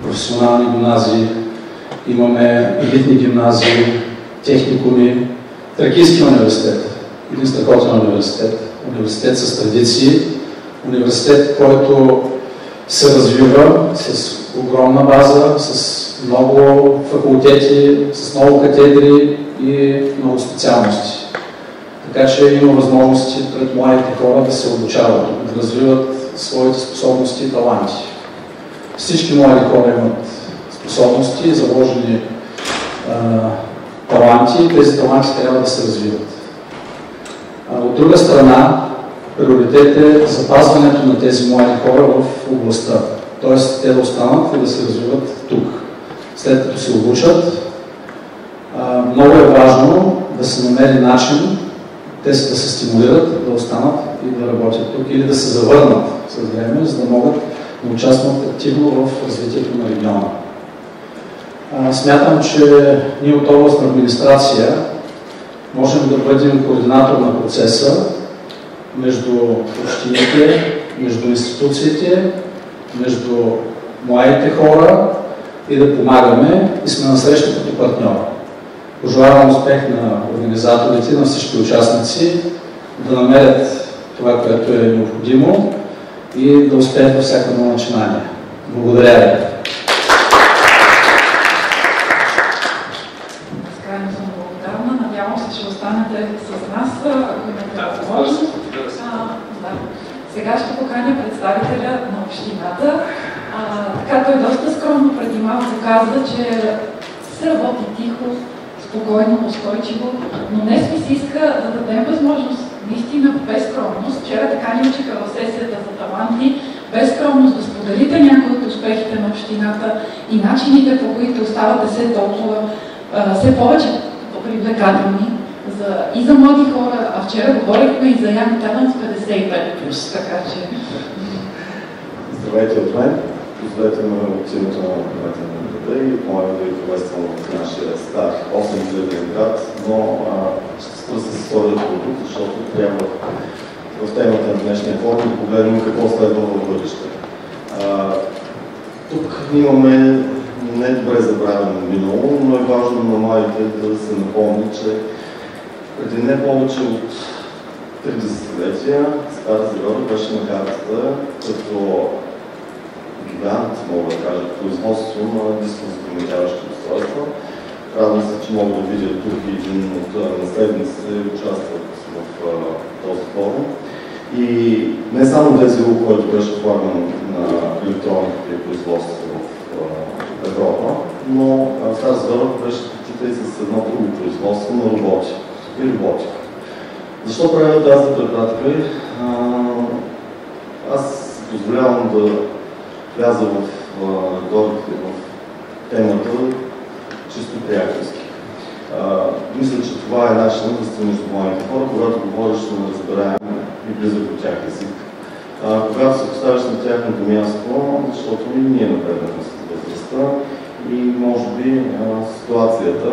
професионални гимназии, имаме елитни гимназии, техникуми, Тракийски университет, един страхотен университет, университет с традиции, университет, който се развива с огромна база, с много факултети, с много катедри и много специалности. Така че има възможности пред младите хора да се обучават, да развиват своите способности и таланти. Всички млади хора имат способности, заложени таланти, и тези таланти трябва да се развиват. От друга страна, приоритет е запазването на тези млади хора в областта, т.е. те да останат и да се развиват тук. След като се обучат, много е важно да се намери начин те да се стимулират, да останат и да работят тук или да се завърнат с време, за да могат да участват активно в развитието на региона. Смятам, че ние от областна администрация можем да бъдем координатор на процеса между общините, между институциите, между младите хора и да помагаме и сме насреща като партньор. Пожелавам успех на организаторите, на всички участници, да намерят това, което е необходимо и да успеят във всяко едно начинание. Благодаря ви. Безкрайно съм благодарна. Надявам се, че останете с нас, ако имате възможност. Сега ще поканя представителя на общината. Така той доста скромно преди малко каза, че се работи тихо, спокойно, устойчиво, но днес ми се иска да дадем възможност наистина без скромност. Вчера така ни учиха в сесията за таланти, без скромност да споделите някои от успехите на общината и начините, по които ставате все повече привлекателни и за млади хора, а вчера говорихме и за Young Talents 55+, така че... Здравейте от мен. Позволете ме от името на управителния града и моля да ви приветствам в нашия стар 8-хиляден град, но ще спра с историята от тук, защото трябва в темата на днешния форум да погледнем какво следва в бъдеще. Тук имаме недобре забравено минало, но е важно на младите да се напомни, че преди не повече от 3 десетилетия Стара Загора беше на картата като гигант, мога да кажа, производство на дисконсумиряващи устройства. Радвам се, че мога да видя тук един от наследниците участват в този форум. И не само тези, който беше влаган на електрониката и производство в Европа, но Стара Загора беше почита и с едно друго производство на роботи и роботика. Защо правя тази препратка? Аз позволявам да вляза в темата чисто приятелски. Мисля, че това е начинът да сте между младите хора, когато говориш на разбираем и близък от тях език. Когато се поставиш на тяхното място, защото и ние напреднахме с възрастта и може би ситуацията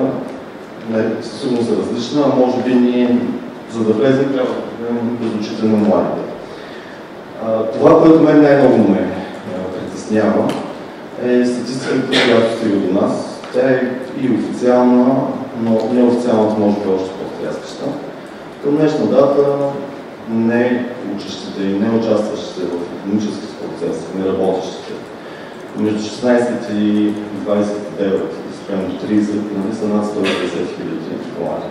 сигурно са различна, а може би ние, за да влезем, трябва да погледнем през очите на младите. Това, което мен най-много ме притеснява, е статистиката, която стига до нас. Тя е и официална, но неофициалната може би още по-стряскаща. Към днешна дата не учещите и не участващите в икономически процес, не работещите, между 16 и 29, спрямо до 30, са над 150 хиляди млади.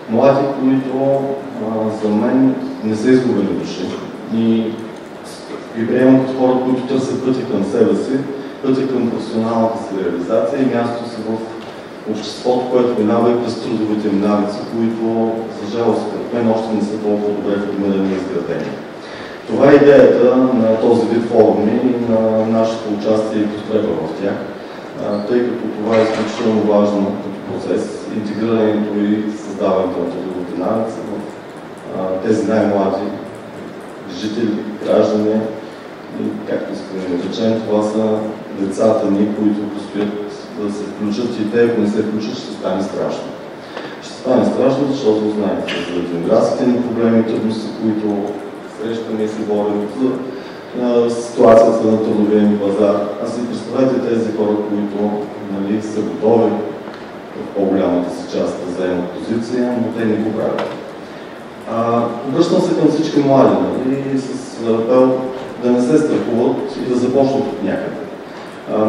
Млади, които за мен не са изгубени души и приемам като хора, които търсят пъти към себе си, пъти към професионалната си реализация и мястото си в обществото, което минава и през трудовите навици, които, за жалост, според мен още не са толкова добре формирани и изградени. Това е идеята на този вид форуми и на нашето участие и подкрепа в тях, тъй като това е изключително важно като процес, интегрирането и създаването на трудовите навици в тези най-млади жители, граждани и, както искаме да речем, това са децата ни, които предстоят да се включат и те, ако не се включат, ще стане страшно. Ще стане страшно, защото знаете, за демографските ни проблеми, трудности, които срещаме и се борим, за ситуацията на трудовия им пазар. А си представете тези хора, които са готови в по-голямата си част да вземат позиция, но те не го правят. Обръщам се към всички млади с апел да не се страхуват и да започнат от някъде.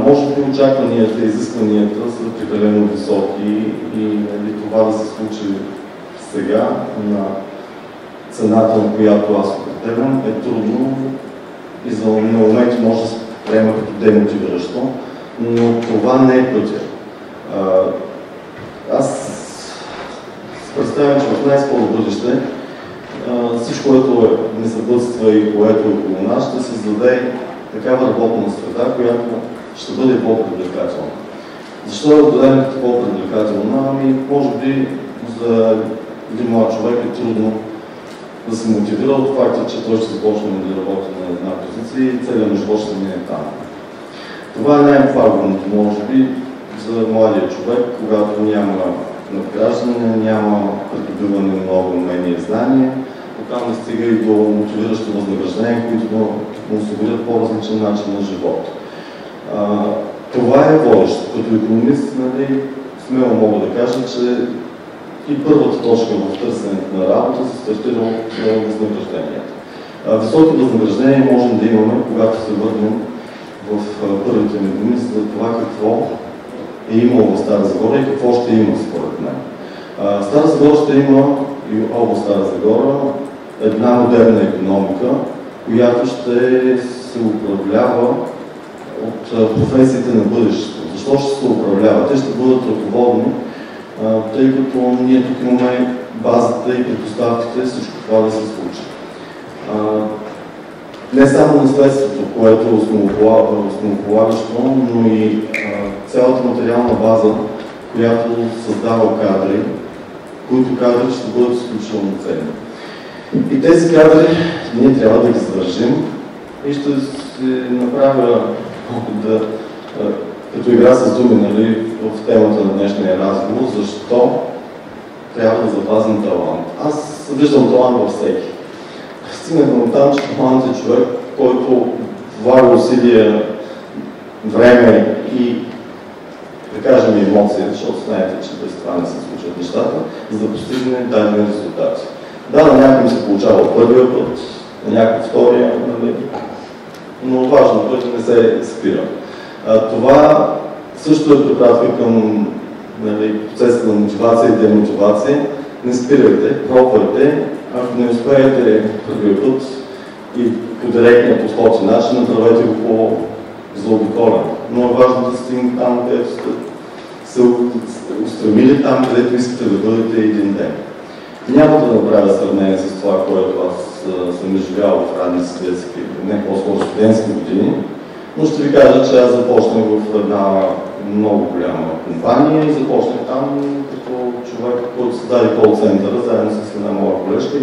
Може би очакванията, изискванията са прекалено високи и това да се случи сега на цената, на която аз определям, е трудно и за моменти може да се приема като демотивиращо, но това не е пътя. Аз представям, че в най-скоро бъдеще всичко, което ни съпътства и което е около нас, ще създаде такава работна среда, която ще бъде по-привлекателна. Защо да дадем като по-привлекателна? Може би за един млад човек е трудно да се мотивира от факта, че той ще започне да работи на една позиция и целият му живот ще мине там. Това не е флагманото, може би, за младия човек, когато няма надграждане, няма придобиване на нови умения и знания, оттам не стига и до мотивиращо възнаграждение, които му осигурят по-различен начин на живот. Това е водещо. Като икономист, смело мога да кажа, че и първата точка в търсенето на работа се стартира от възнаграждението. Високи възнаграждения можем да имаме, когато се върнем в първите ми думи за това какво е имало в Стара Загора и какво ще има според мен. Стара Загора ще има и област Стара Загора една модерна икономика, която ще се управлява от професиите на бъдещето. Защо ще се управлява? Те ще бъдат ръководни, тъй като ние тук имаме базата и предпоставките всичко това да се случи. Не само наследството, което е основополагащо, но и цялата материална база, която създава кадри, които кадри ще бъдат изключително ценни. И тези кадри ние трябва да ги задържим и ще се направя да, като игра с думи, в темата на днешния разговор, защо трябва да запазим талант. Аз виждам талант във всеки. Стигнахме от там, че талант е човек, който влага усилия, време и, да кажем, емоции, защото знаете, че без това не се случват нещата, за да постигне дадени резултати. Да, на някой се получава от първия път, на някой втория, но важното е да не се спира. Това също е препратка към процеса на мотивация и демотивация. Не спирайте, пробвайте. Ако не успеете първия път и по директния подход и начин, направете го по заобиколен. Но е важно да стигнете там, където сте се устремили, там, където искате да бъдете един ден. Няма да направя сравнение с това, което аз съм изживял в ранни си детски, не по-скоро студентски години, но ще ви кажа, че аз започнах в една много голяма компания и започнах там като човек, който създаде кол-центъра, заедно с една моя колежка и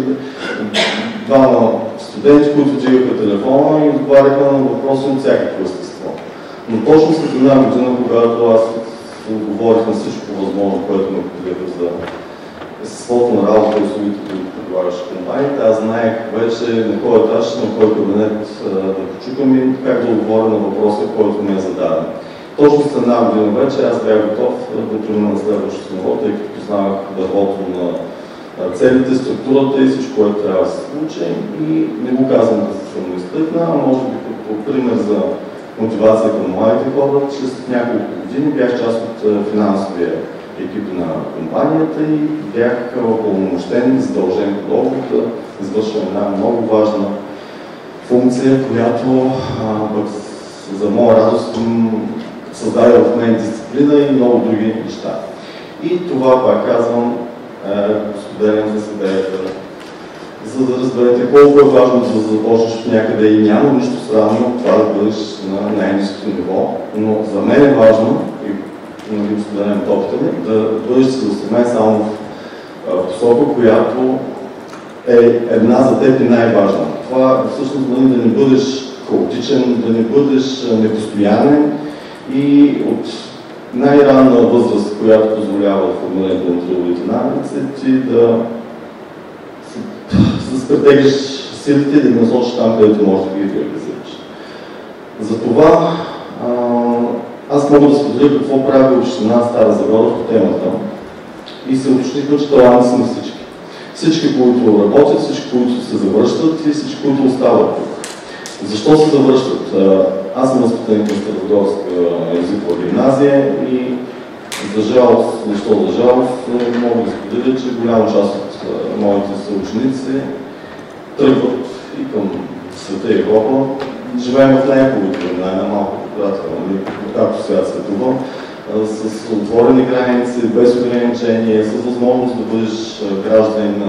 двама студенти, които дигаха телефона и отговаряха на въпроси от всякакво естество. Но точно след една година, когато аз отговорих на всичко възможно, което ме потребя за естеството на работа и услугите, които предлагаше компанията, аз знаех вече на кой етаж, на кой кабинет да почукам и как да отговоря на въпроса, който ми е зададен. Точно след една година вече аз бях готов да премина на следващото ниво, тъй като познавах дървото на целите, структурата и всичко, което трябва да се случи. И не го казвам да се самоизтъкна, а може би като пример за мотивация към младите хора, че след няколко години бях част от финансовия екип на компанията и бях упълномощен, задължен по договор да извършвам една много важна функция, която за моя радост създаде в мен дисциплина и много други неща. И това, пак казвам, споделям с идеята, за да разберете колко е важно да започнеш от някъде и няма нищо странно от това да бъдеш на най-ниското ниво, но за мен е важно, и го споделям опита ми, да бъдеш целеустремен само в посока, която е една за теб и най-важна. Това всъщност да не бъдеш хаотичен, да не бъдеш непостоянен и от най-ранна възраст, която позволява формулирането на трудовите навици, ти да се претеглиш силите и да ги насочиш там, където можеш да ги реализираш. Затова аз мога да споделя какво прави община Стара Загора по темата и се уточнихме, че таланти са на всички. Всички, които работят, всички, които се завръщат и всички, които остават тук. Защо се завръщат? Аз съм възпитаник на Старозагорска езикова гимназия и за жалост, мога да споделя, че голяма част от моите съученици тръгват и към света и Европа. Живеем в най-хубавите времена, малко пократително, както свят светува, с отворени граници, без ограничения, с възможност да бъдеш гражданин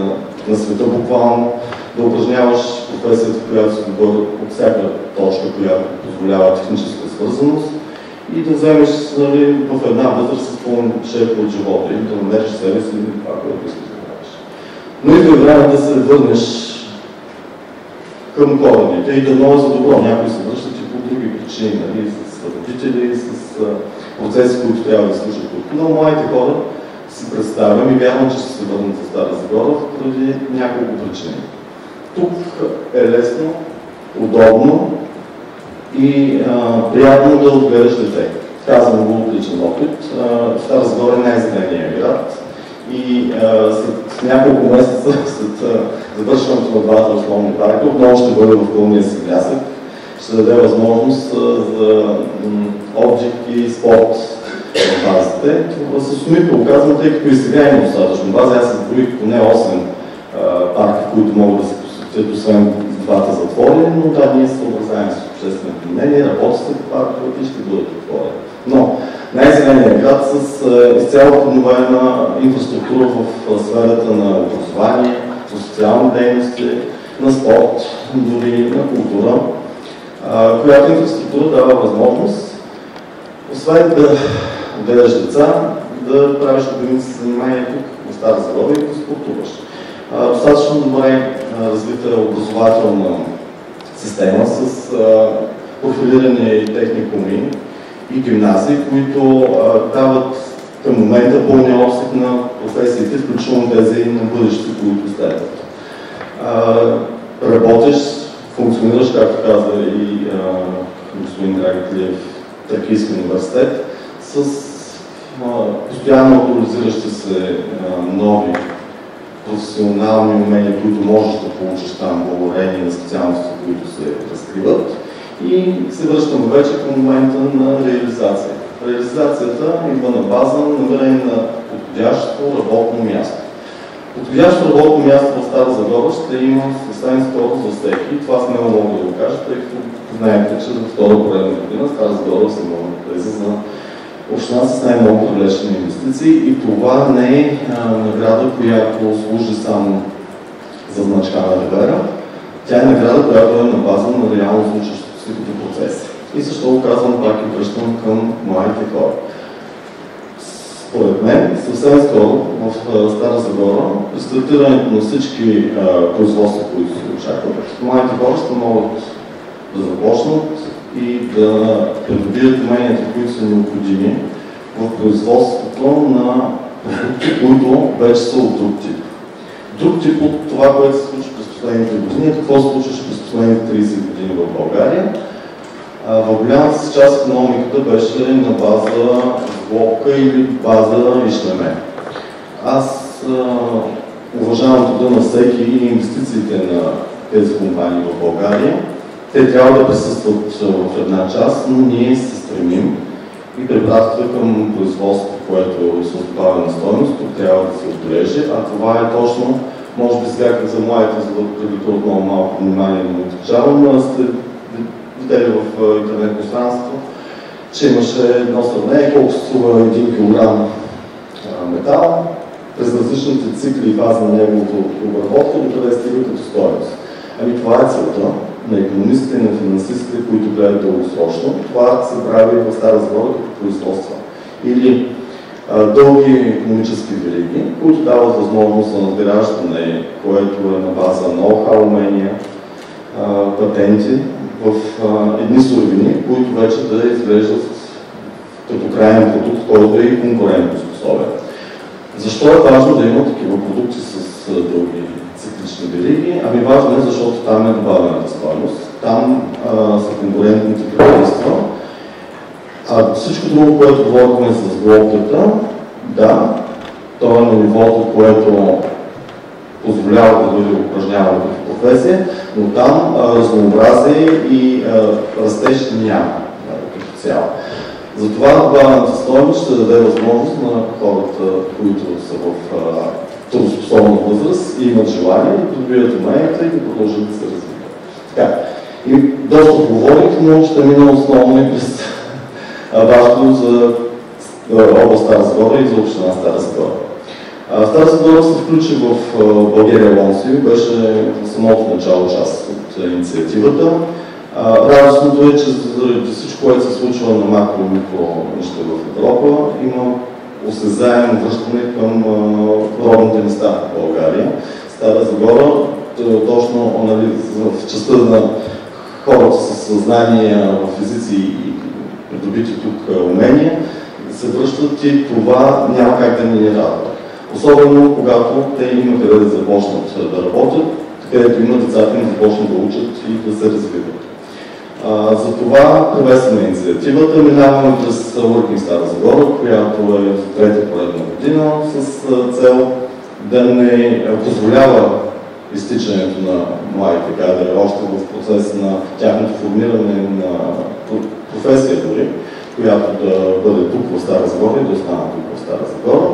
на света буквално, да упражняваш професията, която се добър от всяка точка, която позволява техническа свързаност и да вземеш в една възраст с пълен шеф от живота и да намериш себе си и това, което искаш да правиш. Но и да време да се върнеш към корените и дано е за добро. Някои се връщат и по други причини, с родители, с процеси, които трябва да слушат тук. Но моите хора си представям и вярвам, че ще се върнат за Стара Загора поради няколко причини. Тук е лесно, удобно и приятно да отгледаш дете. Казвам го от личен опит. Стара Загора е най-зеления град и след няколко месеца, след завършването на двата основни парка, отново ще бъде в пълния си блясък. Ще даде възможност за отдих и спорт в базите. С умишлено казвам, тъй като и сега има достатъчно бази. Аз изброих поне 8 парка, които могат да се посетят, освен двата затвори, но да, ние се съобразяваме с общественото мнение, работите по парковете и ще бъдат отворени. Но най-зеленият град с изцяло подновена инфраструктура в сферата на образование, на социални дейности, на спорт, дори на култура, която инфраструктура дава възможност, освен да гледаш деца, да правиш любимите си занимания тук в Стара Загора и да спортуваш. Достатъчно добре развита образователна система с профилирани техникуми и гимназии, които дават към момента пълния обсек на професиите, включително тези на бъдещето, които следват. Работиш, функционираш, както каза и господин Драгитлиев, Тракийски университет, с постоянно актуализиращи се нови професионални умения, които можеш да получиш там благодарение на специалности, които се разкриват. И се връщаме вече към момента на реализация. Реализацията идва на база на намиране на подходящо работно място. Подходящо работно място в Стара Загора ще има съвсем скоро за всеки. Това смело мога да го кажа, тъй като знаете, че за втора поредна година Стара Загора се мога да влезе за община с най-много привлечени инвестиции и това не е награда, която служи само за значка на ревера. Тя е награда, която е на база на реално случващото се като процеси. И също го казвам пак и връщам към младите хора. Според мен, съвсем скоро в Стара Загора, при стартирането на всички производства, които се очакват, младите хора ще могат да започнат и да придобият уменията, които са необходими в производството на продукти, които вече са от друг тип. Друг тип от това, което се случва през последните години, какво се случваше през последните 30 години в България. В голямата си част икономиката беше на база сглобка или база ишлеме. Аз уважавам труда на всеки и инвестициите на тези компании в България. Те трябва да присъстват в една част, но ние се стремим и препратката към производство, което се добавя на стойност, тук трябва да се отбележи, а това е точно, може би сега за младите, за да привлека отново малко внимание да не отличавам, сте видели в интернет пространството, че имаше едно сравнение, колко струва 1 кг метал, през различните цикли и фази на неговото обработка, до къде стига като стойност. Ами това е целта на икономистите и на финансистите, които гледат дългосрочно. Това се прави в Стара Загора като производство. Или дълги икономически вериги, които дават възможност за надграждане, което е на база ноу-хау умения, патенти в едни суровини, които вече да изглеждат като крайен продукт, който е и конкурентоспособен. Защо е важно да има такива продукти с дълги циклични вериги? Ами важно е, защото там е добавената стойност. Там са конкурентните правителства. Всичко друго, което говорихме с глобката, да, то е на нивото, което позволява да бъде упражнявано като професия, но там разнообразие и растеж няма като цяло. Затова добавената стойност ще даде възможност на хората, които са в трудоспособна възраст и имат желание да добият уменията и да продължат да се развиват. Така. И доста говорих, но ще мина основно и през важно за област Стара Загора и за община Стара Загора. Стара Загора се включи в България Лонси, беше в самото начало част от инициативата. Радостното е, че заради всичко, което се случва на макро и микро неща в Европа, има осезаемо връщане към родните места в България. Стара Загора, точно в частта на хората с съзнание в езици и придобити тук умения, се връщат и това няма как да ни радва. Особено когато те има къде да започнат да работят, където има децата им започнат да учат и да се развиват. Затова приветстваме инициативата. Минаваме през Working Стара Загора, която е в трета поредна година, с цел да не позволява изтичането на младите кадри още в процес на тяхното формиране на професия дори, която да бъде тук в Стара Загора и да остане тук в Стара Загора.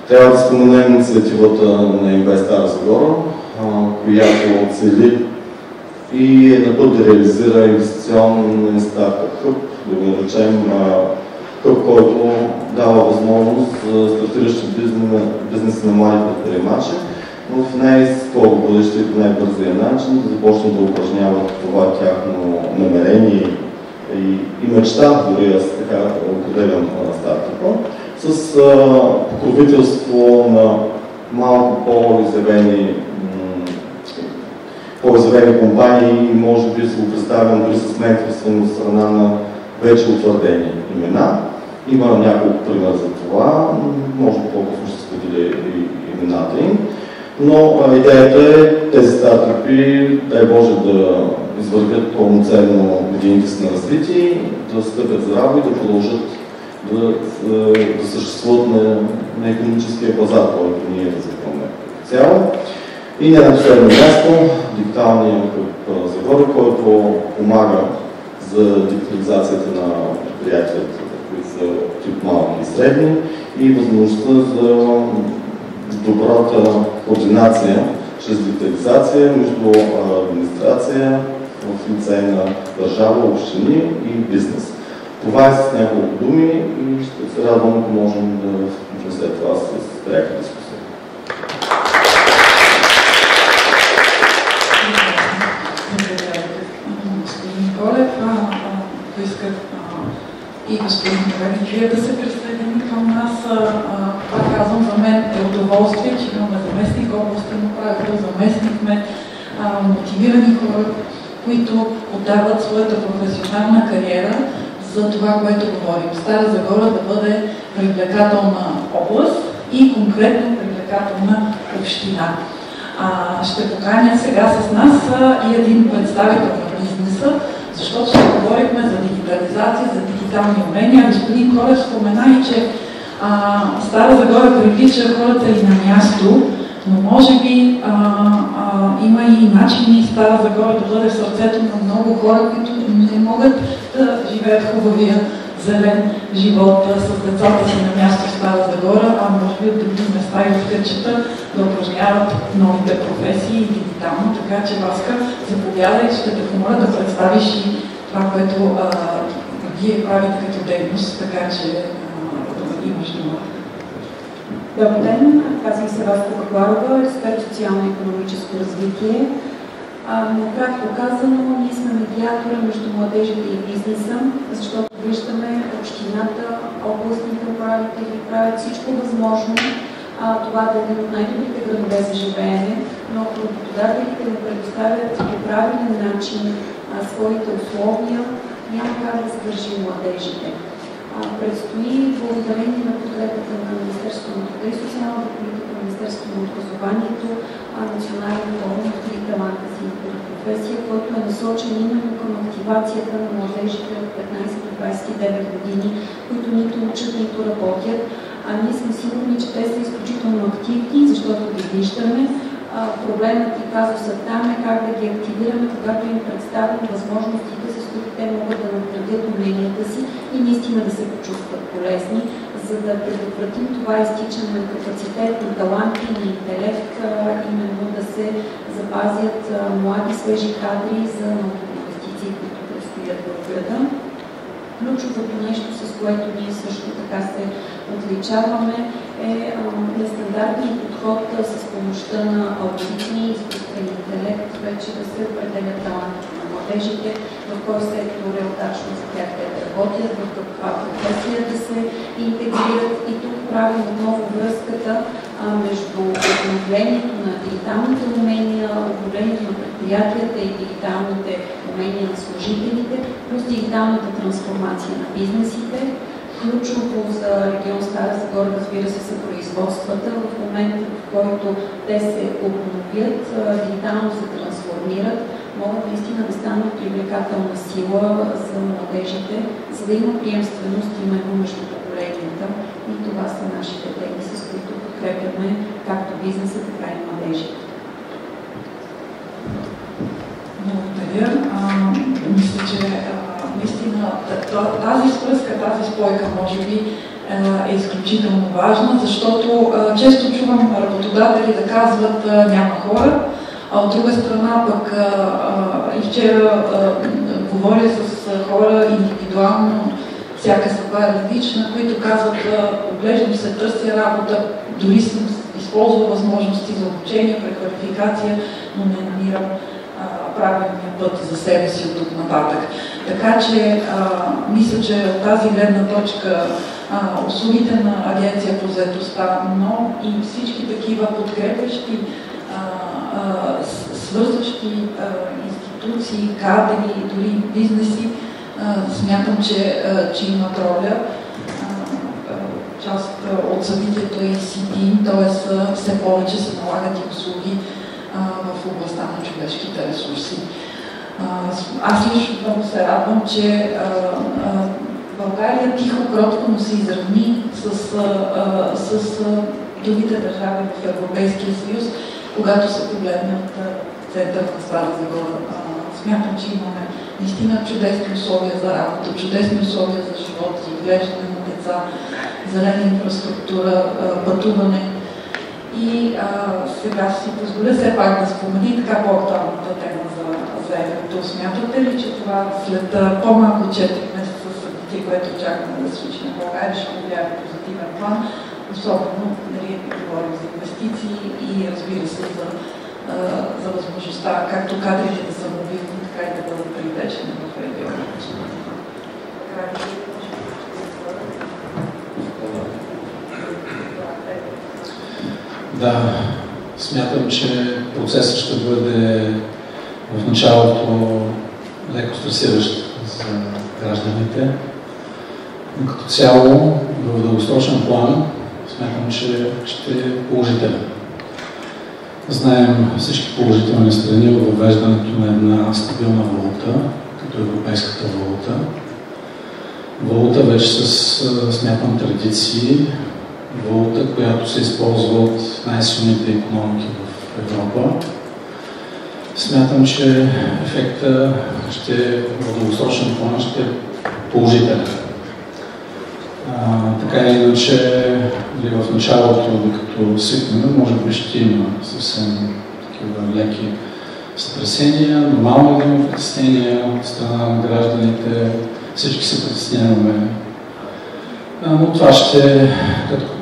Трябва да споменем инициативата на Инвест Стара Загора, която цели и е на път да реализира инвестиционен стартъп хъб, да го наречем хъб, който дава възможност за стартиращи бизнеси на млади предприемачи, но в най-скоро бъдеще и по най-бързия начин да започнат да упражняват това тяхно намерение и мечта, дори аз така определям стартъпа, с покровителство на малко по-изявени компании и може би се го представям дори с менторство от страна на вече утвърдени имена. Има няколко примера за това, може би по-късно ще споделя и имената им. Но идеята е тези стартъпи, дай Боже, да извървят пълноценно годините си на развитие, да стъпят здраво и да продължат да съществуват на икономическия пазар, който ние развиваме цяло. И не на последно място, дигиталния хъб Загора, който помага за дигитализацията на предприятията, които са тип малки и средни, и възможността за добрата координация чрез дигитализация между администрация в лице на държава, общини и бизнес. Това е с няколко думи и ще се радвам, ако можем да внесем това с пряка дискусия. Господин Колев, поисках и господин Вие да се присъедини към нас. Пак казвам, за мен е удоволствие, че имаме заместник областен управител, заместник мотивирани хора, които отдават своята професионална кариера за това, което говорим. Стара Загора да бъде привлекателна област и конкретно привлекателна община. Ще поканя сега с нас и един представител на бизнеса, защото ще говорихме за дигитализация, за дигитални умения. Господин Колев спомена и, че Стара Загора привлича хората и на място, но може би има и начини Стара Загора да бъде в сърцето на много хора, които не могат да живеят хубавия зелен живот с децата си на място в Стара Загора, а може би от други места и от къщата да упражняват новите професии дигитално. Така че, Васка, заповядай, ще те помоля да представиш и това, което вие правите като дейност, така че имаш думата. Добър ден, казвам се Васка Бакларова, експерт социално-икономическо развитие. Както казано, ние сме медиатора между младежите и бизнеса, защото виждаме общината, областните управители правят всичко възможно това да е един от най-добрите градове за живеене, но ако работодателите не предоставят по правилен начин своите условия, няма как да задържим младежите. Предстои, благодарение на подкрепата на Министерството на труда и социалната политика, Министерството на образованието, Национален форум „Откри таланта си при професия“, който е насочен именно към активацията на младежите от 15 до 29 години, които нито учат, нито работят. Ние сме сигурни, че те са изключително активни, защото ги виждаме. Проблемът и казусът там е как да ги активираме, когато им представим възможностите, с които те могат да надградят уменията си и наистина да се почувстват полезни, за да предотвратим това изтичане на капацитет, на таланти, на интелект, именно да се запазят млади, свежи кадри за новите инвестиции, които предстоят в града. Ключовото нещо, с което ние също така се отличаваме, е нестандартен подход с помощта на алгоритми и изкуствен интелект, вече да се определят талантите на младежите, в кой сектор е удачно за тях те да работят, в каква професия да се интегрират. И тук правим отново връзката между обновлението на дигиталните умения, обновлението на предприятията и дигиталните умения на служителите, плюс дигиталната трансформация на бизнесите. Ключово за регион Стара Загора, разбира се, са производствата. В момента, в който те се обновят, дигитално се трансформират, могат наистина да станат привлекателна сила за младежите, за да има приемственост именно между поколенията. И това са нашите теми, с които подкрепяме както бизнеса, така и младежите. Благодаря. Мисля, че наистина тази свръзка, тази спойка може би е изключително важна, защото често чувам работодатели да казват няма хора, а от друга страна пък и вчера говоря с хора индивидуално, всяка съдба е различна, които казват оглеждам се, търся работа, дори съм използвал възможности за обучение, преквалификация, но не намирам правилния път за себе си от тук нататък. Така че мисля, че от тази гледна точка услугите на Агенция по заетостта, но и всички такива подкрепящи, свързващи институции, кадри, дори бизнеси, смятам, че имат роля. Част от събитието е ECD, т.е. все повече се налагат и услуги в областта на човешките ресурси. Аз лично много се радвам, че България тихо, кротко, но се изравни с другите държави в Европейския съюз, когато се погледне от центъра на Стара Загора. Смятам, че имаме наистина чудесни условия за работа, чудесни условия за живот, за отглеждане на деца, зелена инфраструктура, пътуване. И сега си позволя все пак да спомени така по-актуалната тема за еврото. Смятате ли, че това след по-малко 4 месеца събитие, което очакваме да се случи на България, ще влияе в позитивен план, особено нали, говорим за инвестиции и разбира се за възможността както кадрите да са мобилни, така и да бъдат привлечени в региона? Да, смятам, че процесът ще бъде в началото леко стресиращ за гражданите, но като цяло в дългосрочен план смятам, че ще е положителен. Знаем всички положителни страни от въвеждането на една стабилна валута, като европейската валута. Валута вече с, смятам, традиции, валута, която се използва от най-силните икономики в Европа. Смятам, че ефекта в дългосрочен план ще е положителен. Така или иначе, в началото, докато свикнем, може би ще има съвсем такива леки сътресения, нормално да има притеснения от страна на гражданите, всички се притесняваме. Но това ще е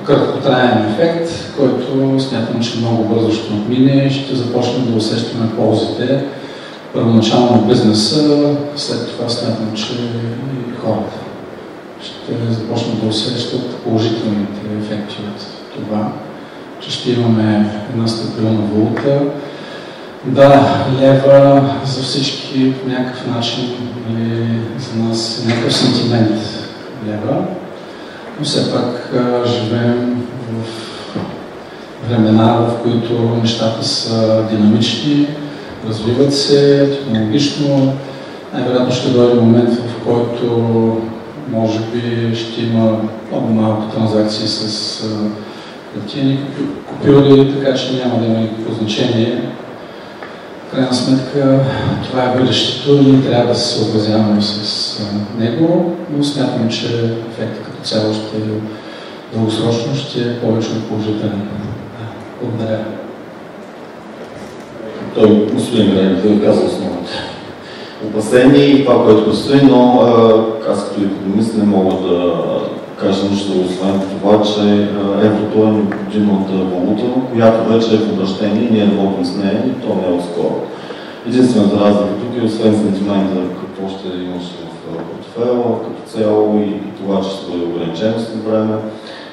краткотраен ефект, който смятам, че много бързо ще отмине и ще започнем да усещаме ползите първоначално от бизнеса, след това смятам, че и хората ще започнат да усещат положителните ефекти от това, че ще имаме една стабилна валута. Да, лева за всички по някакъв начин за нас е някакъв сантимент лева, но все пак живеем в времена, в които нещата са динамични, развиват се технологично. Най-вероятно ще дойде момент, в който може би ще има много малко транзакции с хартиени купюри, така че няма да има никакво значение. В крайна сметка това е бъдещето и ние трябва да се съобразяваме с него, но смятам, че ефектът като цяло ще дългосрочно ще е повече от положителен. Благодаря. Той, господин Гренев, каза основното опасение и това, което предстои, но аз като икономист не мога да кажа нищо, освен това, че еврото е необходимата валута, която вече е в обращение и ние работим с нея и то не е отскоро. Единствената разлика тук е, освен сентимента, какво ще имаш в портфела, като цяло и това, че ще бъде ограничено след време,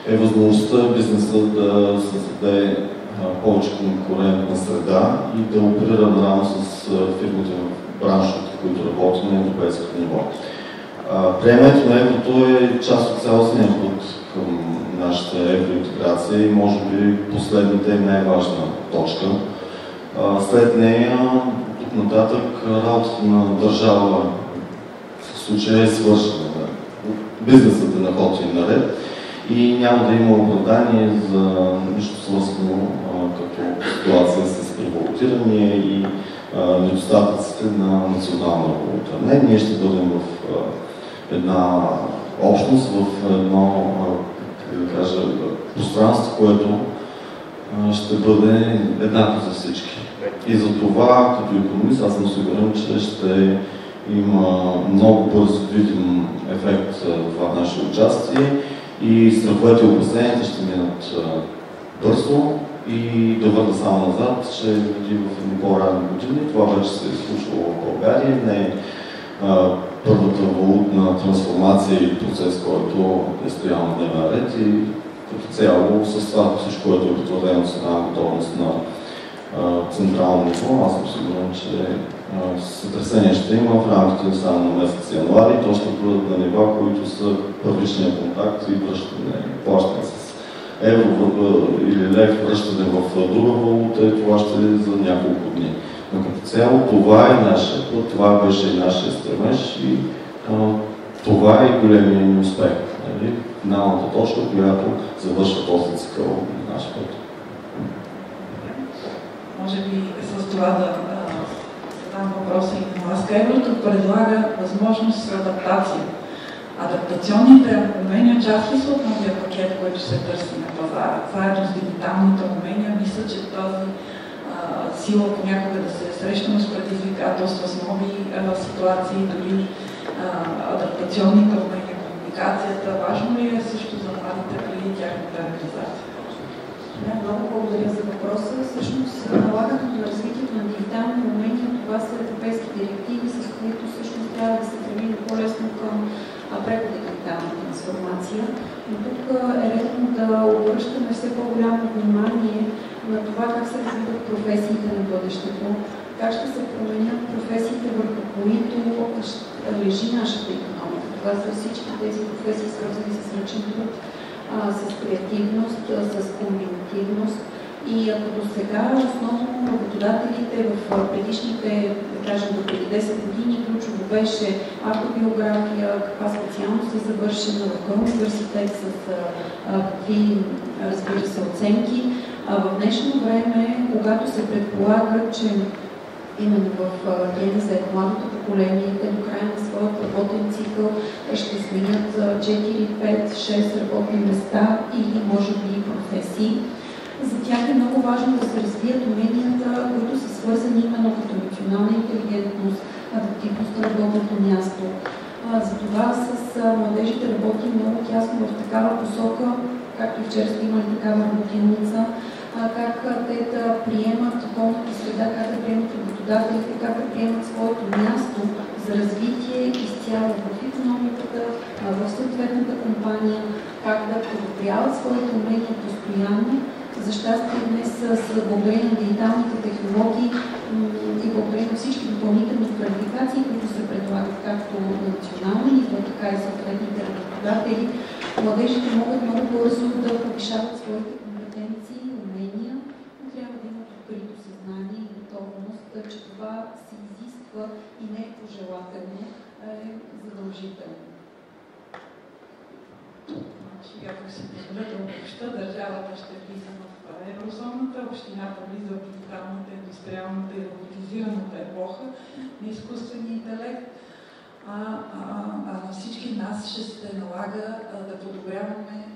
е възможността бизнеса да създаде повече конкурентна среда и да оперира наравно с фирмите в браншовете, в които работим на европейското ниво. Приемането на еврото е част от цялостния път към нашата евроинтеграция и може би последната и най-важна точка. След нея, тук нататък, работата на държава в случая е свършена. Бизнесът е на ход и наред и няма да има оправдание за нищо свързано като ситуация с превалутиране и недостатъците на национална валута. Не, ние ще бъдем в една общност, в едно, как да кажа, пространство, което ще бъде еднакво за всички. И за това, като икономист, аз съм сигурен, че ще има много бързо видим ефект в това наше участие и страховете и опасенията ще минат бързо и да върна само назад, че в едни по-ранни години това вече се е случвало в България. Не е първата валутна трансформация и процес, който е стоял на дневен ред и като цяло с това всичко, което е потвърдено с една готовност на централно ниво, аз съм сигурен, че сътресение ще има в рамките само на месец януари. То ще бъдат на нива, които са първичния контакт и връщане, плащане с евро или лев, връщане в друга валута, това ще е за няколко дни. Но като цяло това е нашия път, това беше и нашия стремеж и това е големия ни успех. Финалната точка, която завършва този цикъл на нашия път. Може би с това да задам въпроса и на вас. Еврото предлага възможност за адаптация. Адаптационните умения част ли са от новия пакет, който се търси на пазара? Заедно с дигиталните умения, мисля, че тази сила понякога да се срещаме с предизвикателства, с нови ситуации, дори адаптационните умения, комуникацията. Важно ли е също за младите при тяхната реализация? Да, много благодаря за въпроса. Всъщност, налагането на развитието на дигитални умения, това са европейски директиви, с които всъщност трябва да се премине по-лесно към прехода дигитална трансформация. Но тук е редно да обръщаме все по-голямо внимание на това как се развиват професиите на бъдещето, как ще се променят професиите, върху които лежи нашата икономика. Това са всички тези професии, свързани с ръчен труд, с креативност, с комбинативност. И ако до сега основно работодателите в предишните, да кажем, до преди 10 години ключово беше автобиография, каква специалност е завършена, в кой университет, с какви, разбира се, оценки. В днешно време, когато се предполага, че именно в криза за младото поколение, те до края на своят работен цикъл ще сменят 4, 5, 6 работни места или може би професии. За тях е много важно да се развият уменията, които са свързани именно като емоционална интелигентност, адаптивност на работното място. Затова с младежите работим много тясно в такава посока, както и вчера сте имали такава работилница, как те да приемат околната среда, как да приемат работодателите, как да приемат своето място за развитие изцяло в икономиката, в съответната компания, как да подобряват своите умения постоянно. За щастие днес с благодарение на дигиталните технологии и благодарение на всички допълнителни квалификации, които се предлагат както на национално ниво, така и съответните работодатели, младежите могат много бързо да повишават своите компетенции, умения, но трябва да имат открито съзнание и готовност, че това се изисква и не е пожелателно, а е задължително. Ако си позволя да обобща, държавата ще влиза в еврозоната, общината влиза в дигиталната, индустриалната и роботизираната епоха на изкуствения интелект, на всички нас ще се налага да подобряваме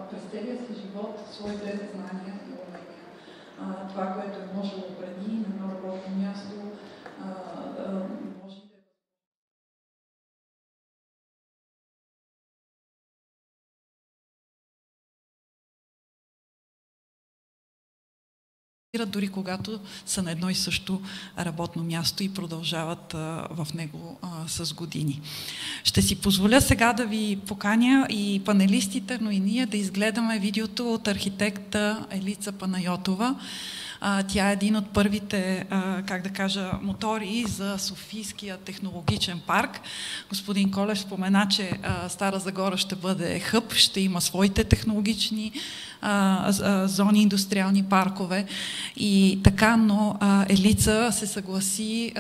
през целия си живот своите знания и умения. Това, което е можело преди на едно работно място, може да дори когато са на едно и също работно място и продължават в него с години. Ще си позволя сега да ви поканя и панелистите, но и ние да изгледаме видеото от архитекта Елица Панайотова. Тя е един от първите, как да кажа, мотори за Софийския технологичен парк. Господин Колев спомена, че Стара Загора ще бъде хъб, ще има своите технологични зони, индустриални паркове и така, но Елица се съгласи,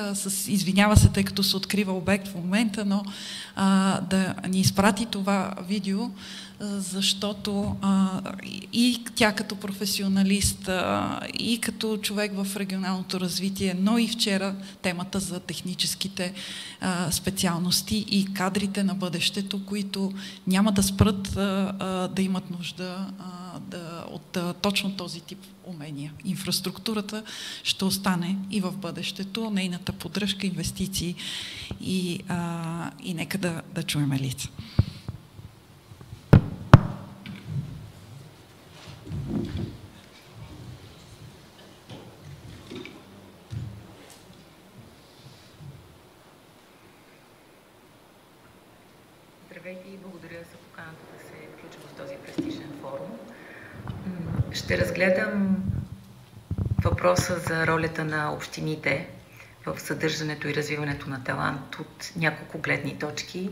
извинява се, тъй като се открива обект в момента, но да ни изпрати това видео, защото и тя като професионалист, и като човек в регионалното развитие, но и вчера темата за техническите специалности и кадрите на бъдещето, които няма да спрат да имат нужда от точно този тип умения. Инфраструктурата ще остане и в бъдещето, нейната поддръжка, инвестиции и нека да чуем Елица. Здравейте и благодаря за поканата да се включа в този престижен форум. Ще разгледам въпроса за ролята на общините в съдържането и развиването на талант от няколко гледни точки.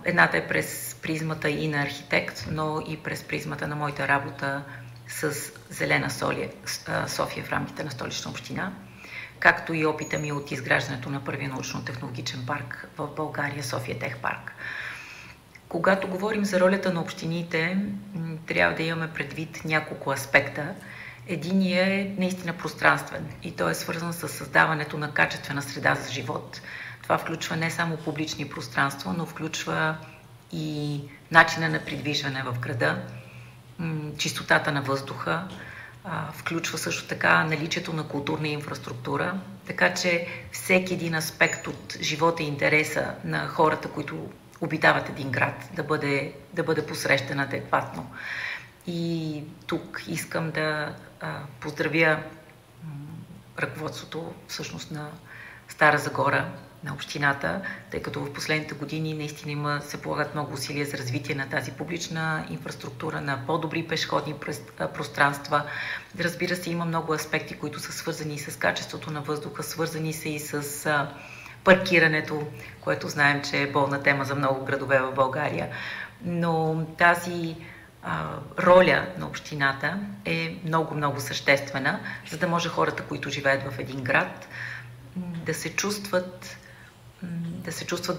Едната е през призмата и на архитект, но и през призмата на моята работа с Зелена София в рамките на Столична община, както и опита ми от изграждането на първия научно-технологичен парк в България, София Тех парк. Когато говорим за ролята на общините, трябва да имаме предвид няколко аспекта. Единият е наистина пространствен и той е свързан с създаването на качествена среда за живот. Това включва не само публични пространства, но включва и начина на придвижване в града, чистотата на въздуха, включва също така наличието на културна инфраструктура, така че всеки един аспект от живота и интереса на хората, които обитават един град, да бъде посрещан адекватно. И тук искам да поздравя ръководството всъщност на Стара Загора, на общината, тъй като в последните години наистина се полагат много усилия за развитие на тази публична инфраструктура, на по-добри пешеходни пространства. Разбира се, има много аспекти, които са свързани с качеството на въздуха, свързани са и с паркирането, което знаем, че е болна тема за много градове в България. Но тази роля на общината е много съществена, за да може хората, които живеят в един град, да се чувстват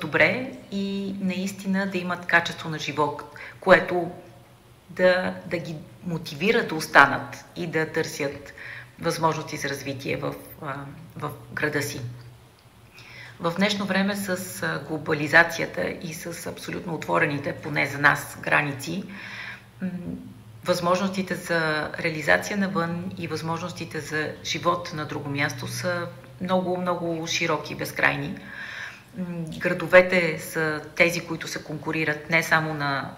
добре и наистина да имат качество на живот, което да ги мотивира да останат и да търсят възможности за развитие в града си. В днешно време с глобализацията и с абсолютно отворените, поне за нас, граници, възможностите за реализация навън и възможностите за живот на друго място са много широки и безкрайни. Градовете са тези, които се конкурират не само на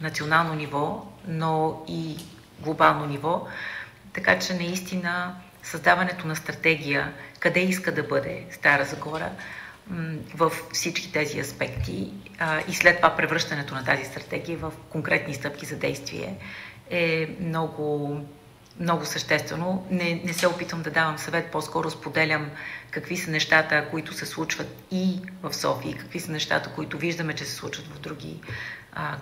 национално ниво, но и глобално ниво. Така че наистина създаването на стратегия, къде иска да бъде Стара Загора в всички тези аспекти и след това превръщането на тази стратегия в конкретни стъпки за действие е много много съществено. Не се опитвам да давам съвет, по-скоро споделям какви са нещата, които се случват и в София, какви са нещата, които виждаме, че се случват в други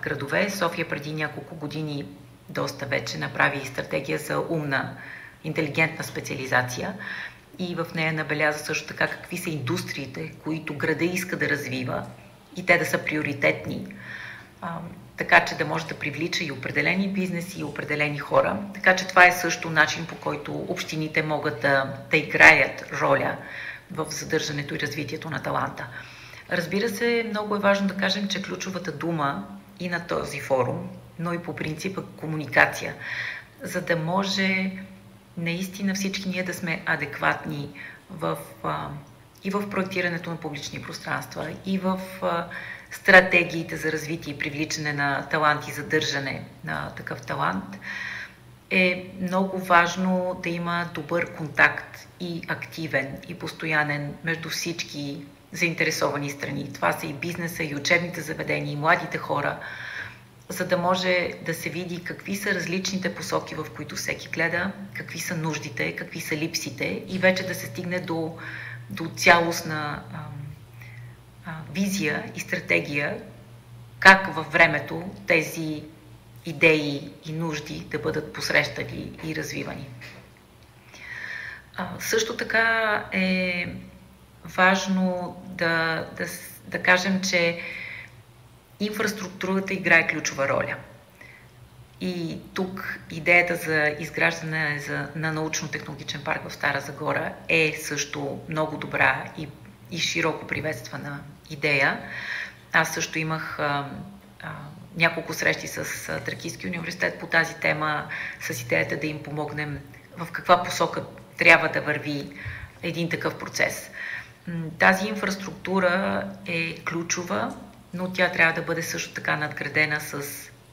градове. София преди няколко години доста вече направи стратегия за умна, интелигентна специализация и в нея набеляза също така какви са индустриите, които града иска да развива и те да са приоритетни, така че да може да привлича и определени бизнеси, и определени хора. Така че това е също начин, по който общините могат да играят роля в задържането и развитието на таланта. Разбира се, много е важно да кажем, че ключовата дума и на този форум, но и по принципа комуникация, за да може наистина всички ние да сме адекватни и в проектирането на публични пространства, и в стратегиите за развитие и привличане на талант и задържане на такъв талант, е много важно да има добър контакт и активен и постоянен между всички заинтересовани страни. Това са и бизнеса, и учебните заведения, и младите хора, за да може да се види какви са различните посоки, в които всеки гледа, какви са нуждите, какви са липсите и вече да се стигне до цялостна визия и стратегия как във времето тези идеи и нужди да бъдат посрещани и развивани. Също така е важно да кажем, че инфраструктурата играе ключова роля. И тук идеята за изграждане на научно-технологичен парк в Стара Загора е също много добра и широко приветствана идея. Аз също имах няколко срещи с Тракийския университет по тази тема, с идеята да им помогнем в каква посока трябва да върви един такъв процес. Тази инфраструктура е ключова, но тя трябва да бъде също така надградена с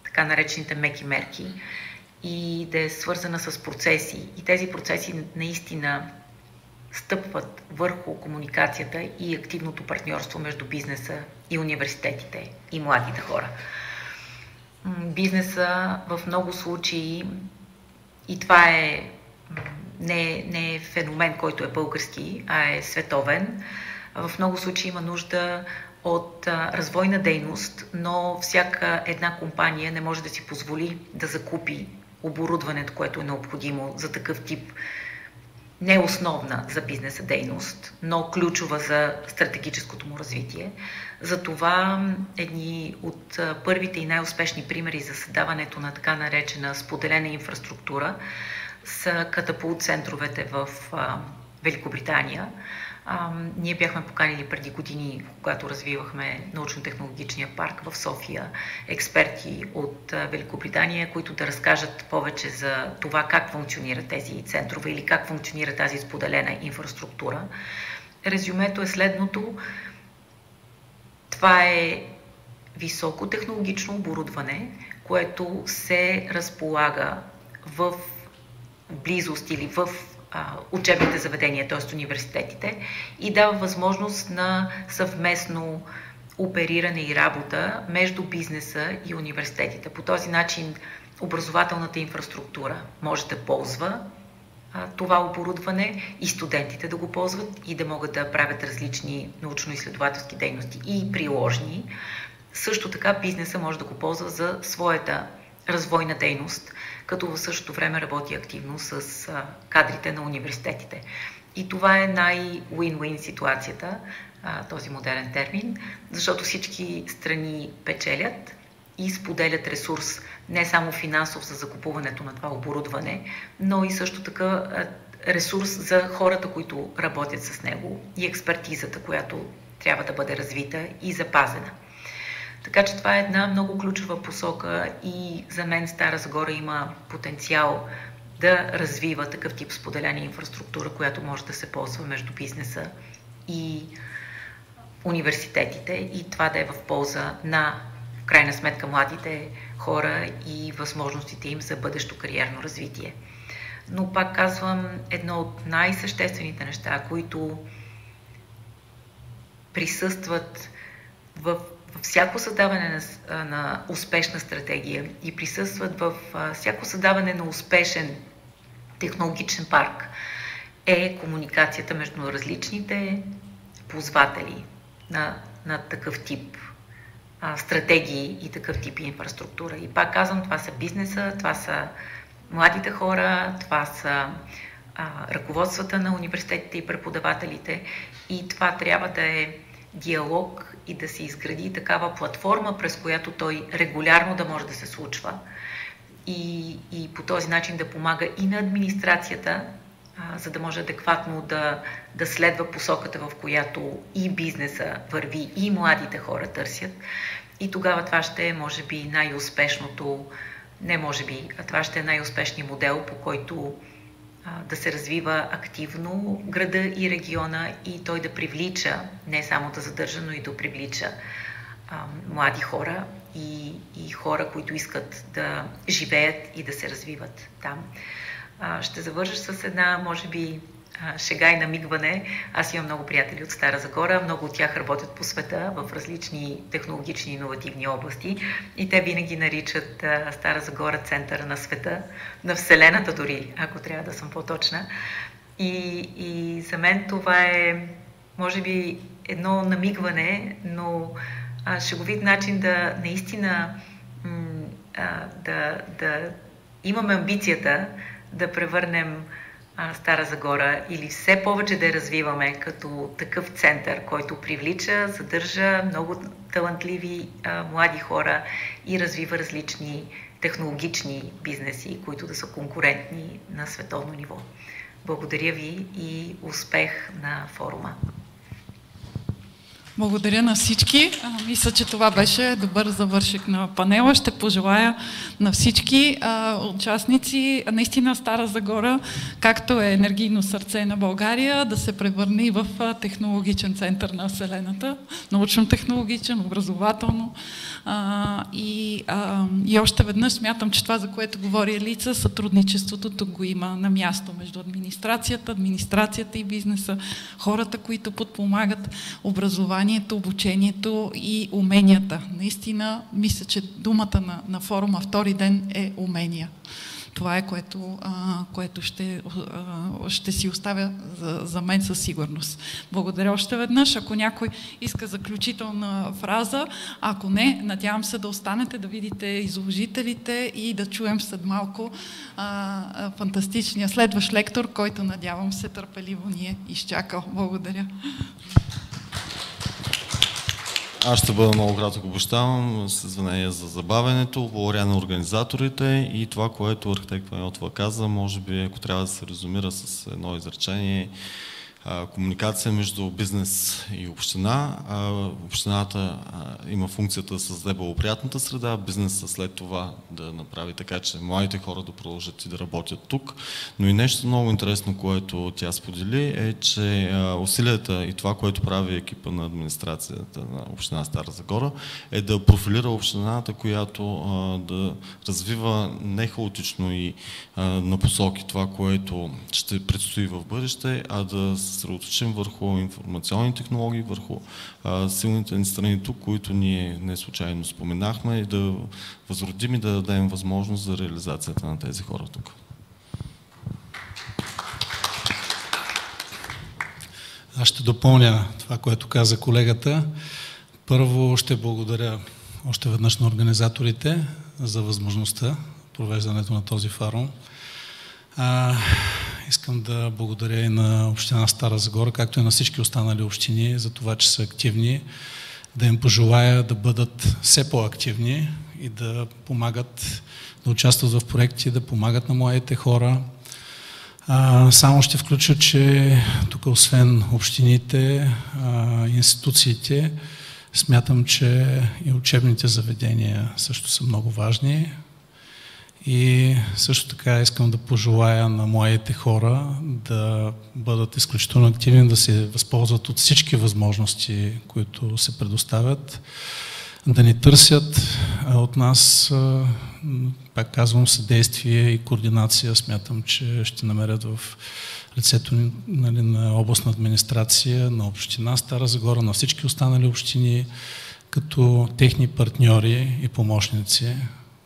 така наречените меки мерки и да е свързана с процеси. И тези процеси наистина стъпват върху комуникацията и активното партньорство между бизнеса и университетите и младите хора. Бизнеса в много случаи, и това не е феномен, който е български, а е световен, в много случаи има нужда от развойна дейност, но всяка една компания не може да си позволи да закупи оборудването, което е необходимо за такъв тип не основна за бизнеса дейност, но ключова за стратегическото му развитие. Затова едни от първите и най-успешни примери за създаването на така наречена споделена инфраструктура са катапулт-центровете в Великобритания. Ние бяхме поканили преди години, когато развивахме научно-технологичния парк в София, експерти от Великобритания, които да разкажат повече за това как функционират тези центрове или как функционира тази споделена инфраструктура. Резюмето е следното. Това е високотехнологично оборудване, което се разполага в близост или в учебните заведения, т.е. университетите, и дава възможност на съвместно опериране и работа между бизнеса и университетите. По този начин образователната инфраструктура може да ползва това оборудване и студентите да го ползват и да могат да правят различни научно-изследователски дейности и приложни. Също така бизнеса може да го ползва за своята развойна дейност, като в същото време работи активно с кадрите на университетите. И това е най-win-win ситуацията, този модерен термин, защото всички страни печелят и споделят ресурс, не само финансов за закупуването на това оборудване, но и също така ресурс за хората, които работят с него и експертизата, която трябва да бъде развита и запазена. Така че това е една много ключова посока и за мен Стара Загора има потенциал да развива такъв тип споделена инфраструктура, която може да се ползва между бизнеса и университетите и това да е в полза на, в крайна сметка, младите хора и възможностите им за бъдещо кариерно развитие. Но пак казвам, едно от най-съществените неща, които присъстват във всяко създаване на успешна стратегия и присъстват във всяко създаване на успешен технологичен парк е комуникацията между различните ползватели на такъв тип стратегии и такъв тип инфраструктура. И пак казвам, това са бизнеса, това са младите хора, това са ръководствата на университетите и преподавателите, и това трябва да е диалог и да се изгради такава платформа, през която той регулярно да може да се случва и по този начин да помага и на администрацията, за да може адекватно да следва посоката, в която и бизнеса върви, и младите хора търсят. И тогава това ще е, може би, най-успешното, не може би, а това ще е най-успешният модел, по който да се развива активно града и региона и той да привлича, не само да задържа, но и да привлича млади хора и хора, които искат да живеят и да се развиват там. Ще завържа с една, може би, шега и намигване. Аз имам много приятели от Стара Загора, много от тях работят по света в различни технологични и иновативни области и те винаги наричат Стара Загора центъра на света, на Вселената дори, ако трябва да съм по-точна. И за мен това е, може би, едно намигване, но шеговит начин да наистина да имаме амбицията да превърнем Стара Загора или все повече да я развиваме като такъв център, който привлича, задържа много талантливи млади хора и развива различни технологични бизнеси, които да са конкурентни на световно ниво. Благодаря ви и успех на форума. Благодаря на всички. Мисля, че това беше добър завършек на панела. Ще пожелая на всички участници, наистина Стара Загора, както е енергийно сърце на България, да се превърне и в технологичен център на Вселената, научно-технологичен, образователно. И още веднъж смятам, че това, за което говори Елица, сътрудничеството тук го има на място между администрацията и бизнеса, хората, които подпомагат образованието, обучението и уменията. Наистина, мисля, че думата на форума втори ден е умения. Това е което ще си оставя за мен със сигурност. Благодаря още веднъж. Ако някой иска заключителна фраза, ако не, надявам се да останете, да видите изложителите и да чуем след малко фантастичния следващ лектор, който, надявам се, търпеливо ни е изчакал. Благодаря. Аз ще бъда много кратък, обещавам, с извинение за забавянето, благодаря на организаторите и това, което архитект Панайотова каза, може би, ако трябва да се резюмира с едно изречение, комуникация между бизнес и община. Общината има функцията да създаде благоприятната среда, бизнесът след това да направи така, че младите хора да продължат и да работят тук. Но и нещо много интересно, което тя сподели, е, че усилията и това, което прави екипа на администрацията на община Стара Загора, е да профилира общината, която да развива не хаотично и на посоки това, което ще предстои в бъдеще, а да се съсредоточим върху информационни технологии, върху силните ни страни тук, които ние не случайно споменахме, и да възродим и да дадем възможност за реализацията на тези хора тук. Аз ще допълня това, което каза колегата. Първо ще благодаря още веднъж на организаторите за възможността провеждането на този форум. Искам да благодаря и на община Стара Загора, както и на всички останали общини, за това, че са активни, да им пожелая да бъдат все по-активни и да помагат, да участват в проекти, да помагат на младите хора. Само ще включа, че тук освен общините, институциите, смятам, че и учебните заведения също са много важни. И също така искам да пожелая на младите хора да бъдат изключително активни, да се възползват от всички възможности, които се предоставят, да ни търсят от нас, пак казвам, съдействие и координация. Смятам, че ще намерят в лицето на областна администрация, на община Стара Загора, на всички останали общини, като техни партньори и помощници.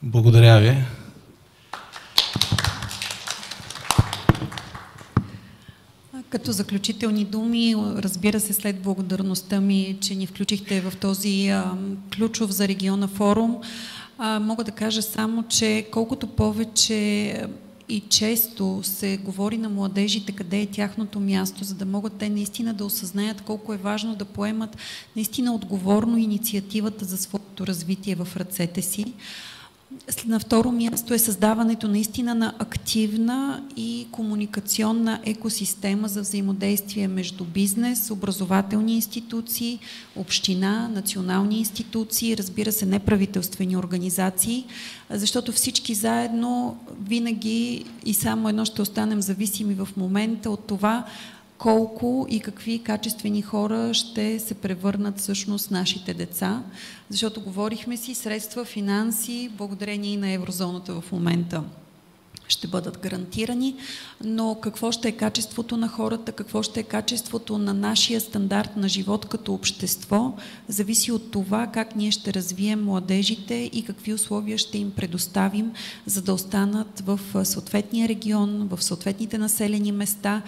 Благодаря ви. Като заключителни думи, разбира се, след благодарността ми, че ни включихте в този ключов за региона форум, мога да кажа само, че колкото повече и често се говори на младежите къде е тяхното място, за да могат те наистина да осъзнаят колко е важно да поемат наистина отговорно инициативата за своето развитие в ръцете си. На второ място е създаването наистина на активна и комуникационна екосистема за взаимодействие между бизнес, образователни институции, община, национални институции, разбира се, неправителствени организации, защото всички заедно винаги и само едно ще останем зависими в момента от това колко и какви качествени хора ще се превърнат всъщност нашите деца. Защото говорихме си, средства, финанси, благодарение и на еврозоната в момента ще бъдат гарантирани, но какво ще е качеството на хората, какво ще е качеството на нашия стандарт на живот като общество, зависи от това как ние ще развием младежите и какви условия ще им предоставим, за да останат в съответния регион, в съответните населени места,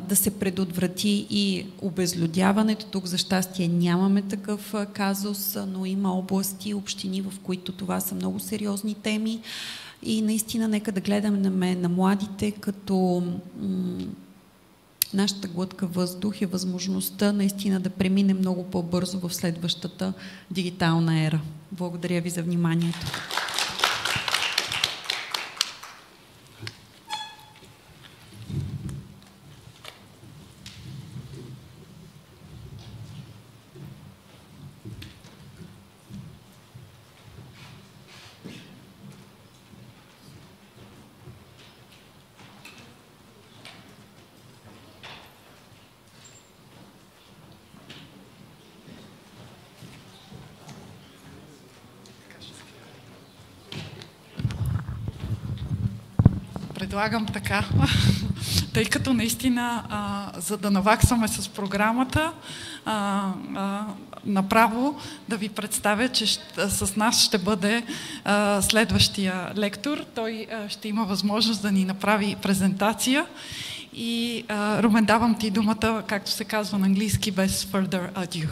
да се предотврати и обезлюдяването. Тук за щастие нямаме такъв казус, но има области, общини, в които това са много сериозни теми. И наистина нека да гледаме на младите като нашата глътка въздух и възможността наистина да премине много по-бързо в следващата дигитална ера. Благодаря ви за вниманието. Предлагам така, тъй като наистина, за да наваксаме с програмата, направо да ви представя, че с нас ще бъде следващия лектор. Той ще има възможност да ни направи презентация. И Румен, давам ти думата, както се казва на английски, без further ado.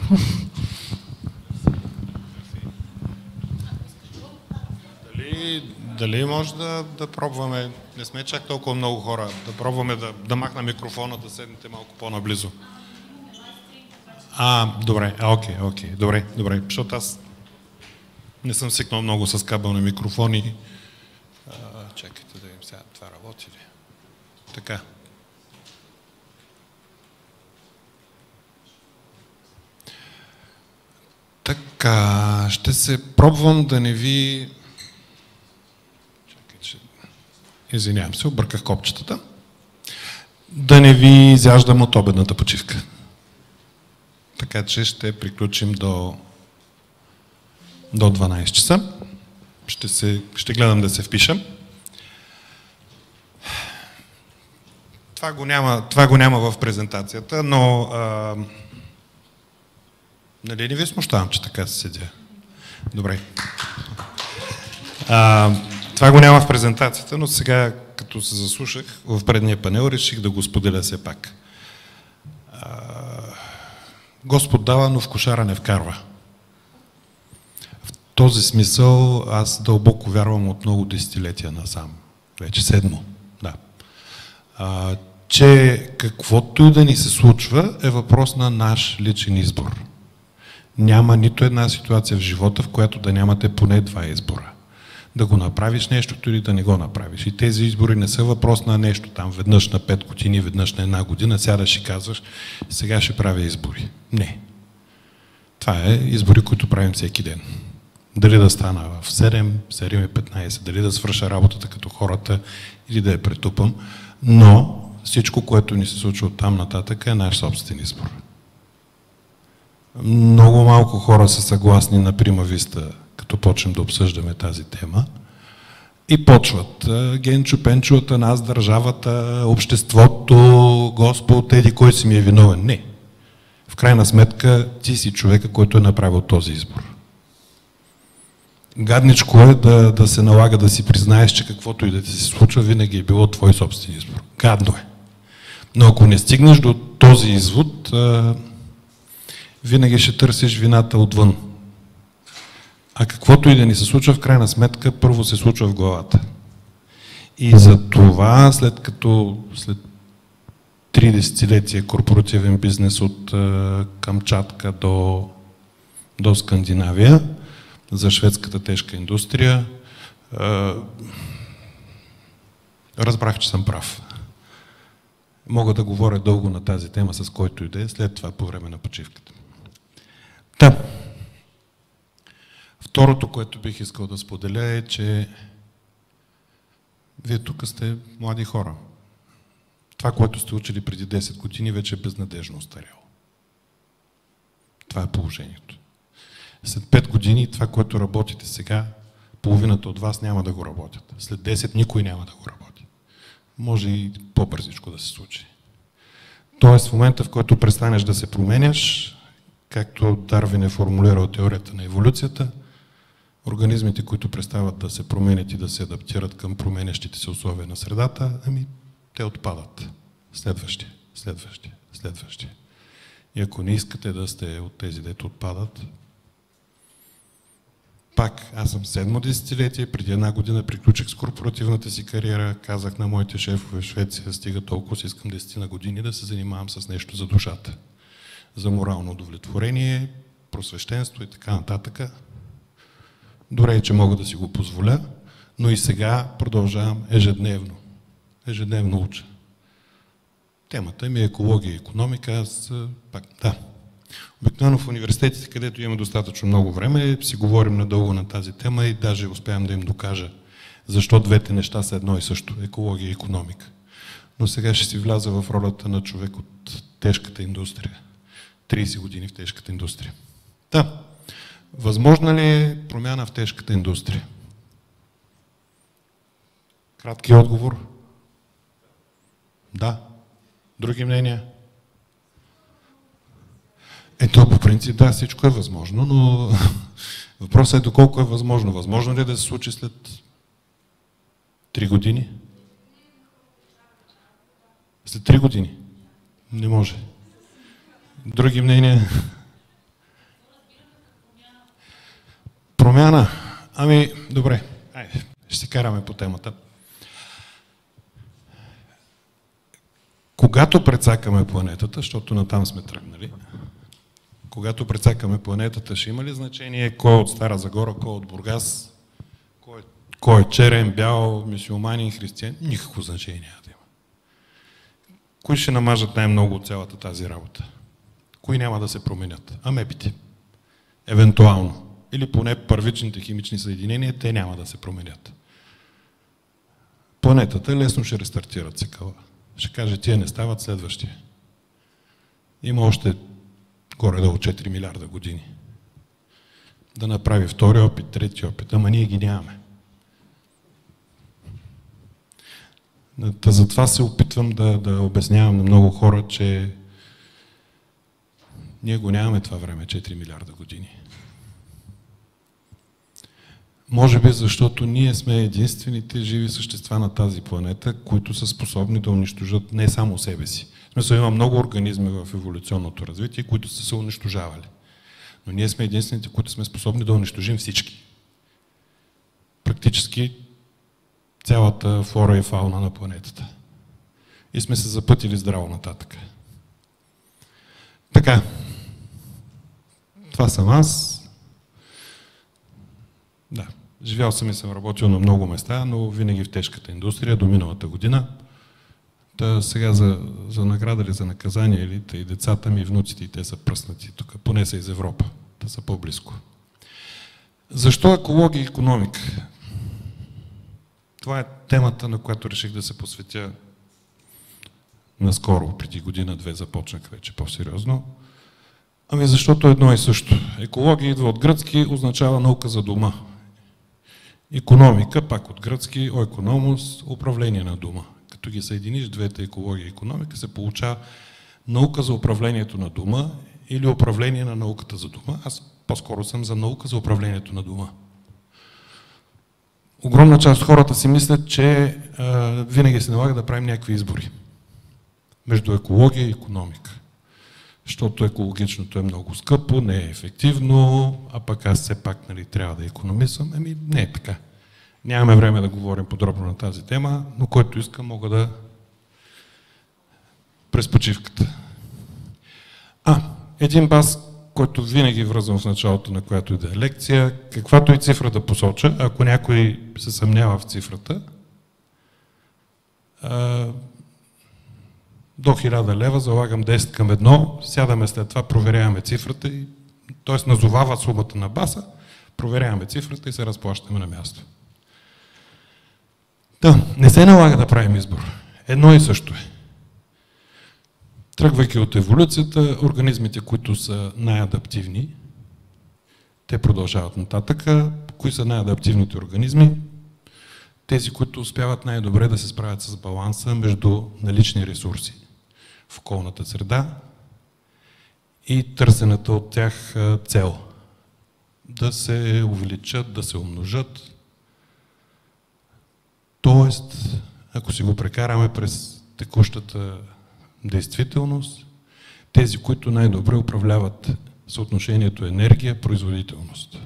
Дали може да пробваме, не сме чак толкова много хора, да пробваме да махна микрофона, да седнете малко по-наблизо. Добре, окей, добре, защото аз не съм свикнал много с кабелни микрофони. Чакайте да видим сега, това работи ли? Така. Така, ще се пробвам да не ви... Извинявам се, обърках копчетата. Да не ви изяждам от обедната почивка. Така че ще приключим до 12 часа. Ще гледам да се впишем. Това го няма в презентацията, но нали не ви смущавам, че така се седя? Добре. Това го няма в презентацията, но сега, като се заслушах в предния панел, реших да го споделя все пак. Господ дава, но в кошара не вкарва. В този смисъл аз дълбоко вярвам от много десетилетия насам. Вече 7. Да. Че каквото и да ни се случва е въпрос на наш личен избор. Няма нито една ситуация в живота, в която да нямате поне 2 избора. Да го направиш нещото или да не го направиш. И тези избори не са въпрос на нещо там, веднъж на 5 години, веднъж на 1 година, сядаш и казваш, сега ще правя избори. Не. Това е избори, които правим всеки ден. Дали да стана в 7, 7:15, дали да свърша работата като хората или да я претупам, но всичко, което ни се случва от там нататък е наш собствен избор. Много малко хора са съгласни на прима виста, като почнем да обсъждаме тази тема. И почват. Генчо, Пенчо, нас, държавата, обществото, Господ, еди кой си ми е виновен. Не. В крайна сметка ти си човека, който е направил този избор. Гадничко е да се налага да си признаеш, че каквото и да ти се случва, винаги е било твой собствен избор. Гадно е. Но ако не стигнеш до този извод, винаги ще търсиш вината отвън. А каквото и да ни се случва, в крайна сметка, първо се случва в главата. И за това, след 30-летия корпоративен бизнес от Камчатка до Скандинавия, за шведската тежка индустрия, разбрах, че съм прав. Мога да говоря дълго на тази тема с който и да е, след това по време на почивката. Та. Второто, което бих искал да споделя е, че вие тук сте млади хора. Това, което сте учили преди 10 години, вече е безнадежно остаряло. Това е положението. След 5 години това, което работите сега, половината от вас няма да го работят. След 10 никой няма да го работи. Може и по-бързичко да се случи. Тоест в момента, в който престанеш да се променяш, както Дарвин е формулирал теорията на еволюцията, организмите, които престават да се променят и да се адаптират към променящите се условия на средата, те отпадат. Следващи. И ако не искате да сте от тези, дето отпадат, пак, аз съм 7-мо десетилетие, преди 1 година приключих с корпоративната си кариера, казах на моите шефове в Швеция, стига толкова си искам 10 на години да се занимавам с нещо за душата. За морално удовлетворение, просвещенство и така нататък. Добре, че мога да си го позволя, но и сега продължавам ежедневно. Ежедневно уча. Темата ми е екология и икономика. Аз пак, да. Обикновено в университетите, където имаме достатъчно много време, си говорим надълго на тази тема и даже успявам да им докажа защо двете неща са едно и също. Екология и икономика. Но сега ще си вляза в ролята на човек от тежката индустрия. 30 години в тежката индустрия. Да. Възможна ли е промяна в тежката индустрия? Кратки отговор. Да. Други мнения? Ето, по принцип, да, всичко е възможно, но въпросът е доколко е възможно. Възможно ли е да се случи след 3 години? След 3 години? Не може. Други мнения? Промяна? Ами, добре. Айде, ще се караме по темата. Когато прецакаме планетата, защото натам сме тръгнали, когато прецакаме планетата, ще има ли значение кой е от Стара Загора, кой е от Бургас, кой е черен, бял, мюсюлманин, християн? Никакво значение няма да има. Кои ще намажат най-много от цялата тази работа? Кои няма да се променят? Амебите. Евентуално. Или поне първичните химични съединения, те няма да се променят. Планетата лесно ще рестартира цикъла. Ще каже, тия не стават, следващия. Има още горе-долу 4 милиарда години. Да направи втори опит, трети опит, ама ние ги нямаме. Затова се опитвам да обяснявам на много хора, че ние го нямаме това време, 4 милиарда години. Може би защото ние сме единствените живи същества на тази планета, които са способни да унищожат не само себе си. В смисъл, има много организми в еволюционното развитие, които са се унищожавали. Но ние сме единствените, които сме способни да унищожим всички. Практически цялата флора и фауна на планетата. И сме се запътили здраво нататък. Така. Това съм аз. Да. Живял съм и съм работил на много места, но винаги в тежката индустрия до миналата година. Та сега за награда или за наказание, или и децата ми, и внуците, и те са пръснати тук, поне са из Европа. Те са по-близко. Защо екология и икономика? Това е темата, на която реших да се посветя наскоро, преди година-две започнах вече по-сериозно. Ами защото едно и също. Екология идва от гръцки, означава наука за дома. Икономика, пак от гръцки, оекономос, управление на дома. Като ги съединиш двете, екология и икономика, се получава наука за управлението на дома или управление на науката за дома. Аз по-скоро съм за наука за управлението на дома. Огромна част от хората си мислят, че винаги се налага да правим някакви избори. между екология и икономика. Защото екологичното е много скъпо, не е ефективно, а пък аз все пак трябва да икономисам. Не е така. Нямаме време да говорим подробно на тази тема, но който иска, мога да през почивката. Един бас, който винаги връзвам в началото на която и да е лекция, каквато и цифра да посоча, ако някой се съмнява в цифрата, до 1000 лева залагам 10 към 1, сядаме след това, проверяваме цифрата, т.е. назовава сумата на баса, проверяваме цифрата и се разплащаме на място. Не се налага да правим избор. Едно и също е. Тръгвайки от еволюцията, организмите, които са най-адаптивни, те продължават нататък. Кои са най-адаптивните организми? Тези, които успяват най-добре да се справят с баланса между налични ресурси в околната среда и търсената от тях цел. Да се увеличат, да се умножат. Тоест, ако си го прекараме през текущата действителност, тези, които най-добре управляват съотношението енергия-производителност.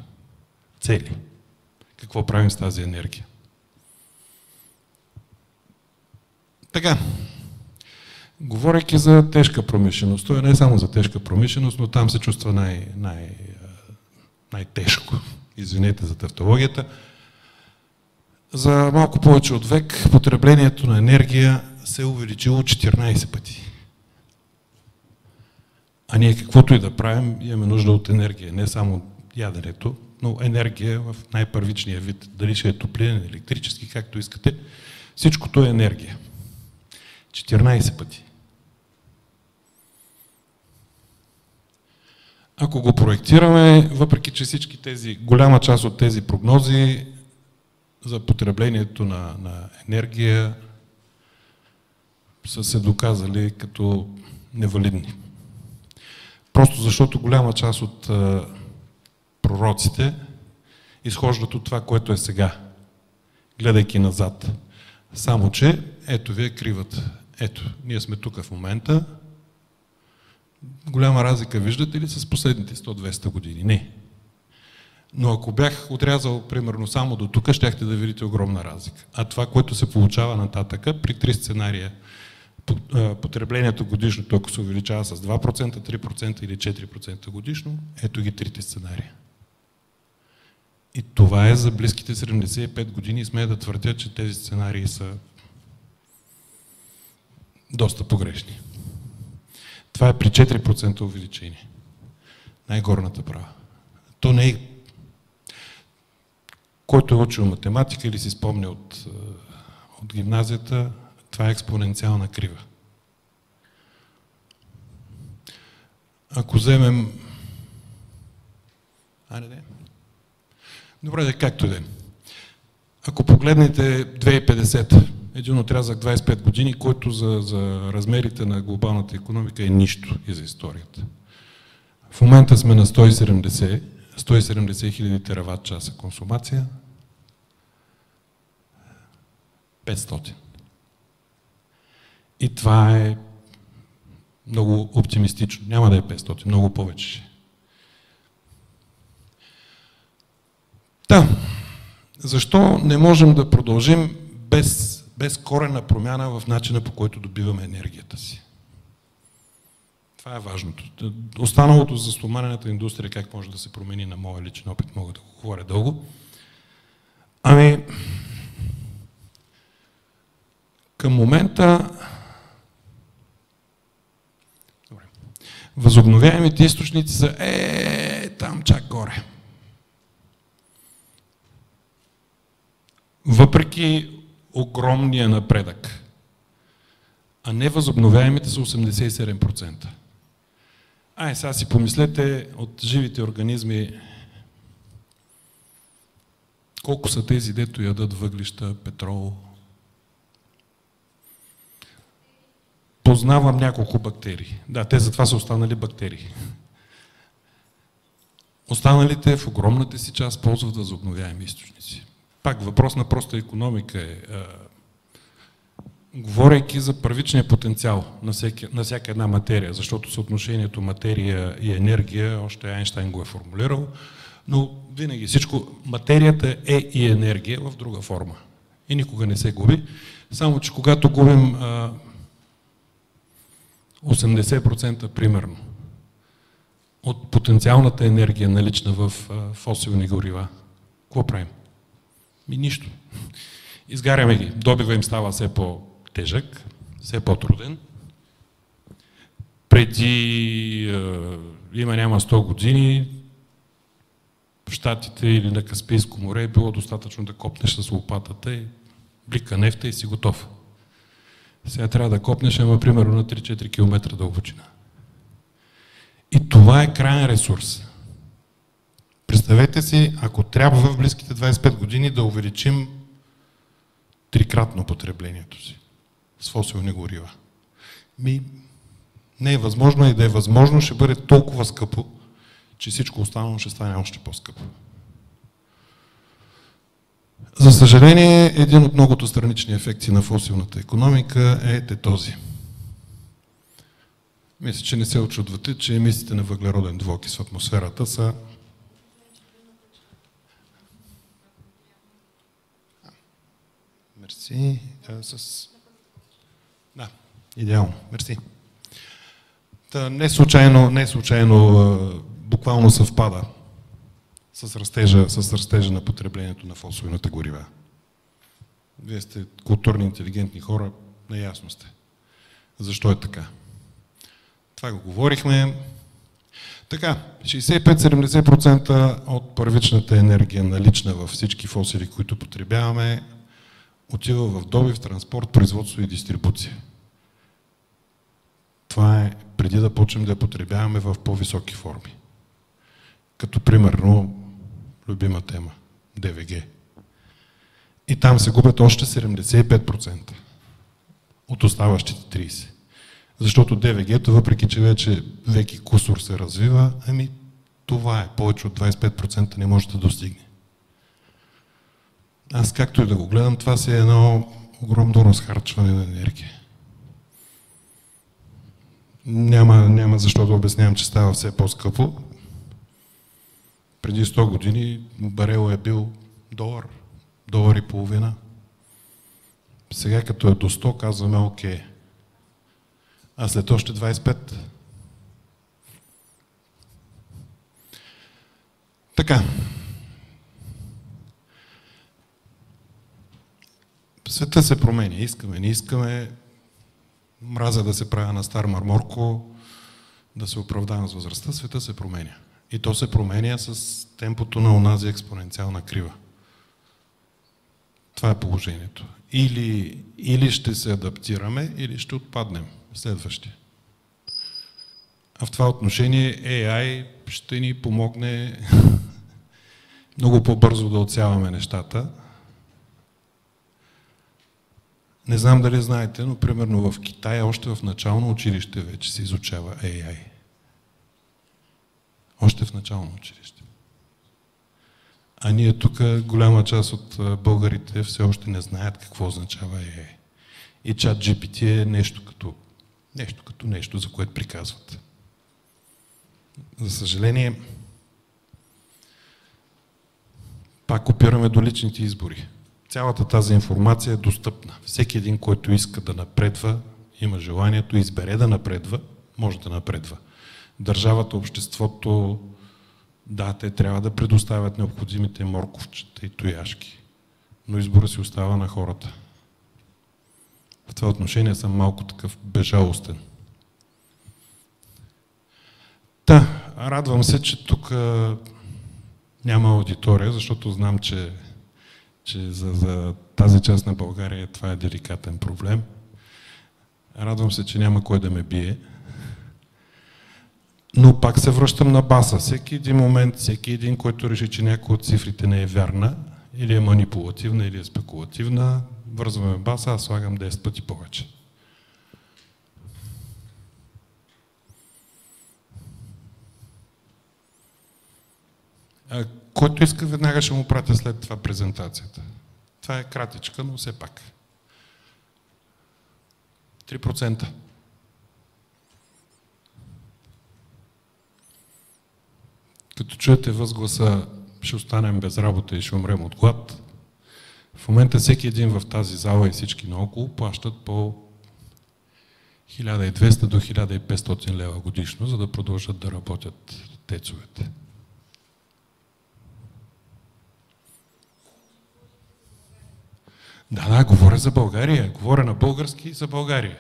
Цели. Какво правим с тази енергия? Така, говорейки за тежка промишленост, то е не само за тежка промишленост, но там се чувства най-тежко. Извинете за тавтологията. За малко повече от век потреблението на енергия се е увеличило 14 пъти. А ние каквото и да правим, имаме нужда от енергия. Не само яденето, но енергия в най-първичния вид. Дали ще е топлинен, електрически, както искате. Всичкото е енергия. 14 пъти. Ако го проектираме, въпреки че всички тези, голяма част от тези прогнози за потреблението на енергия са се доказали като невалидни. Просто защото голяма част от пророците изхождат от това, което е сега, гледайки назад. Само че, ето ви е кривата. Ето, ние сме тук в момента. Голяма разлика виждате ли с последните 100-200 години? Не. Но ако бях отрязал, примерно, само до тук, щяхте да видите огромна разлика. А това, което се получава нататъка, при 3 сценария, потреблението годишното, ако се увеличава с 2%, 3% или 4% годишно, ето ги трите сценария. И това е за близките 75 години и смея да твърдя, че тези сценарии са доста погрешни. Това е при 4% увеличение. Най-горната права. То не е... Който е учил математика или си спомня от гимназията, това е експоненциална крива. Ако вземем... Добре, както да е. Ако погледнете 2050, един отрязък 25 години, който за размерите на глобалната икономика е нищо и за историята. В момента сме на 170 хиляди тераватт часа консумация. 500. И това е много оптимистично. Няма да е 500, много повече. Защо не можем да продължим без коренна промяна в начина, по който добиваме енергията си? Това е важното. Останалото за стоманената индустрия, как може да се промени на моя личен опит, мога да го говоря дълго. Към момента възобновяемите източници са там чак горе. Въпреки огромния напредък, а не възобновяемите са 87%. Сега си помислете от живите организми колко са тези, дето ядат въглища, петрол. Познавам няколко бактерии. Да, те затова са останали бактерии. Останалите в огромната си част ползват възобновяеми източници. Пак въпрос на проста икономика е говорейки за първичния потенциал на всяка една материя, защото съотношението материя и енергия, още Айнщайн го е формулирал, но винаги всичко, материята е и енергия в друга форма. И никога не се губи. Само че когато губим 80% примерно от потенциалната енергия, налична в фосилни горива, какво правим? Нищо. Изгаряме ги. Добива им става все по-тежък, все по-труден. Преди няма 100 години в Щатите или на Каспийско море е било достатъчно да копнеш с лопатата и блика нефта и си готов. Сега трябва да копнеш, примерно на 3-4 км дълбочина. И това е крайен ресурс. Представете си, ако трябва в близките 25 години да увеличим трикратно потреблението си с фосилни горива. Не е възможно, и да е възможно, ще бъде толкова скъпо, че всичко останало ще стане още по-скъпо. За съжаление, един от многото странични ефекти на фосилната икономика е този. Мисля, че не се очудвате, че емисиите на въглероден двуокис в атмосферата са мерси. Да, идеално. Мерси. Не случайно буквално съвпада с растежа на потреблението на фосилните горива. Вие сте културни, интелигентни хора, наясно сте. Защо е така? Това го говорихме. Така, 65-70% от първичната енергия, налична във всички фосили, които потребяваме, отива в добив, транспорт, производство и дистрибуция. Това е преди да почнем да потребяваме в по-високи форми. Като примерно любима тема – ДВГ. И там се губят още 75% от оставащите 30%. Защото ДВГ-то, въпреки че вече веки кусор се развива, това е, повече от 25% не може да достигне. Аз както и да го гледам, това си е едно огромно разхарчване на енергия. Няма защо да обяснявам, че става все по-скъпо. Преди 100 години барел е бил $1, $1,50. Сега като е до 100, казваме окей. А след още 25. Така. Света се променя. Искаме, не искаме. Мразя да се правя на стар марморко, да се оправдавам с възрастта. Света се променя. И то се променя с темпото на онази експоненциална крива. Това е положението. Или ще се адаптираме, или ще отпаднем. Следващия. А в това отношение AI ще ни помогне много по-бързо да отсяваме нещата. Не знам дали знаете, но примерно в Китай още в начално училище вече се изучава AI. Още в начално училище. А ние тук, голяма част от българите все още не знаят какво означава AI. И ChatGPT е нещо, за което приказват. За съжаление, пак опираме до личните избори. Цялата тази информация е достъпна. Всеки един, който иска да напредва, има желанието, избере да напредва, може да напредва. Държавата, обществото, да, те трябва да предоставят необходимите морковчета и тояшки, но избора си остава на хората. В това отношение съм малко такъв безжалостен. Радвам се, че тук няма аудитория, защото знам, че за тази част на България това е деликатен проблем. Радвам се, че няма кой да ме бие. Но пак се връщам на баса. Всеки един момент, всеки един, който реши, че някой от цифрите не е вярна, или е манипулативна, или е спекулативна, вързваме баса, аз слагам 10 пъти повече. Който иска, веднага ще му пратя след това презентацията. Това е кратичка, но все пак. 3%. Като чуете възгласа, ще останем без работа и ще умрем от глад, в момента всеки един в тази зала и всички наоколо плащат по 1200 до 1500 лева годишно, за да продължат да работят тецовете. Да, говоря за България. Говоря на български за България.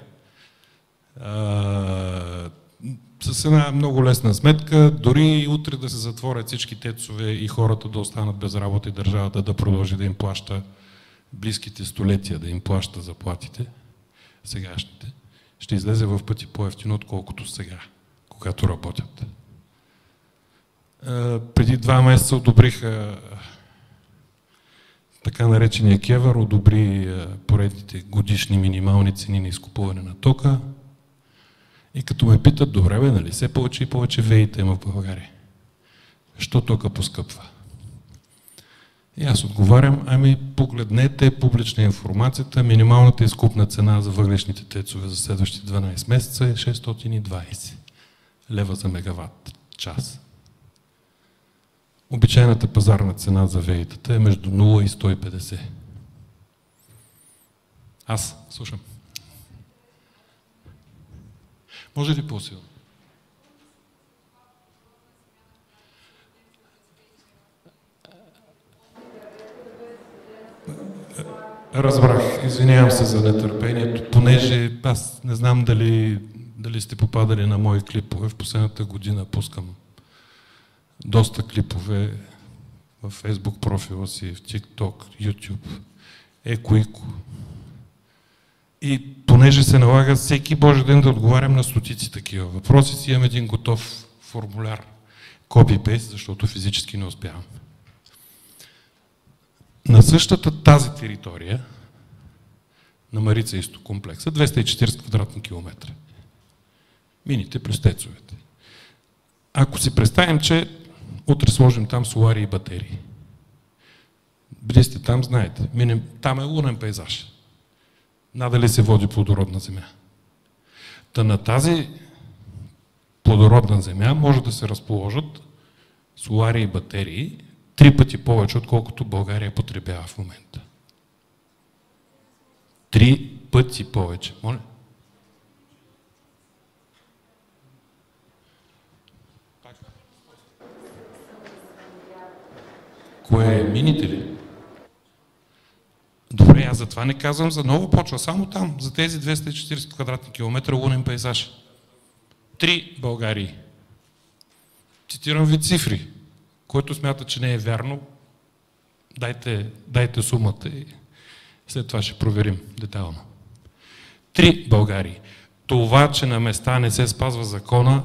С една много лесна сметка, дори утре да се затворят всички тецове и хората да останат без работа и държавата да продължи да им плаща близките столетия, да им плаща заплатите, сегашните, ще излезе в пъти по-евтино, отколкото сега, когато работят. Преди 2 месеца одобриха така наречения КЕВР, одобри поредните годишни минимални цени на изкупуване на тока. И като ме питат, добре бе, нали все повече и повече ВЕИ-та има в България? Що тока поскъпва? И аз отговарям, ами погледнете публична информацията, минималната изкупна цена за въглищните тецове за следващите 12 месеца е 620 лева за мегаватт час. Обичайната пазарна цена за ВЕИ-тата е между 0 и 150. Аз слушам. Може ли по-силно? Разбрах. Извинявам се за нетърпението, понеже аз не знам дали сте попадали на мои клипове. В последната година пускам доста клипове в Facebook профила си, в TikTok, YouTube, еко. И понеже се налага всеки Божи ден да отговарям на стотици такива въпроси, си имам един готов формуляр, copy-paste, защото физически не успявам. На същата тази територия, на Марица Изток комплекса, 240 квадратни километра. Мините през тецовете. Ако си представим, че утре сложим там солари и батерии, били сте там, знаете, там е лунен пейзаж. Надали се води плодородна земя. Та на тази плодородна земя може да се разположат солари и батерии 3 пъти повече, отколкото България потребява в момента. 3 пъти повече. Моля? Кое е, мините ли? Добре, аз затова не казвам за ново почва, само там, за тези 240 квадратни километра лунен пейзаж. 3 Българии. Цитирам ви цифри. Който смята, че не е вярно, дайте сумата и след това ще проверим детайлно. 3 Българии. Това, че на места не се спазва закона,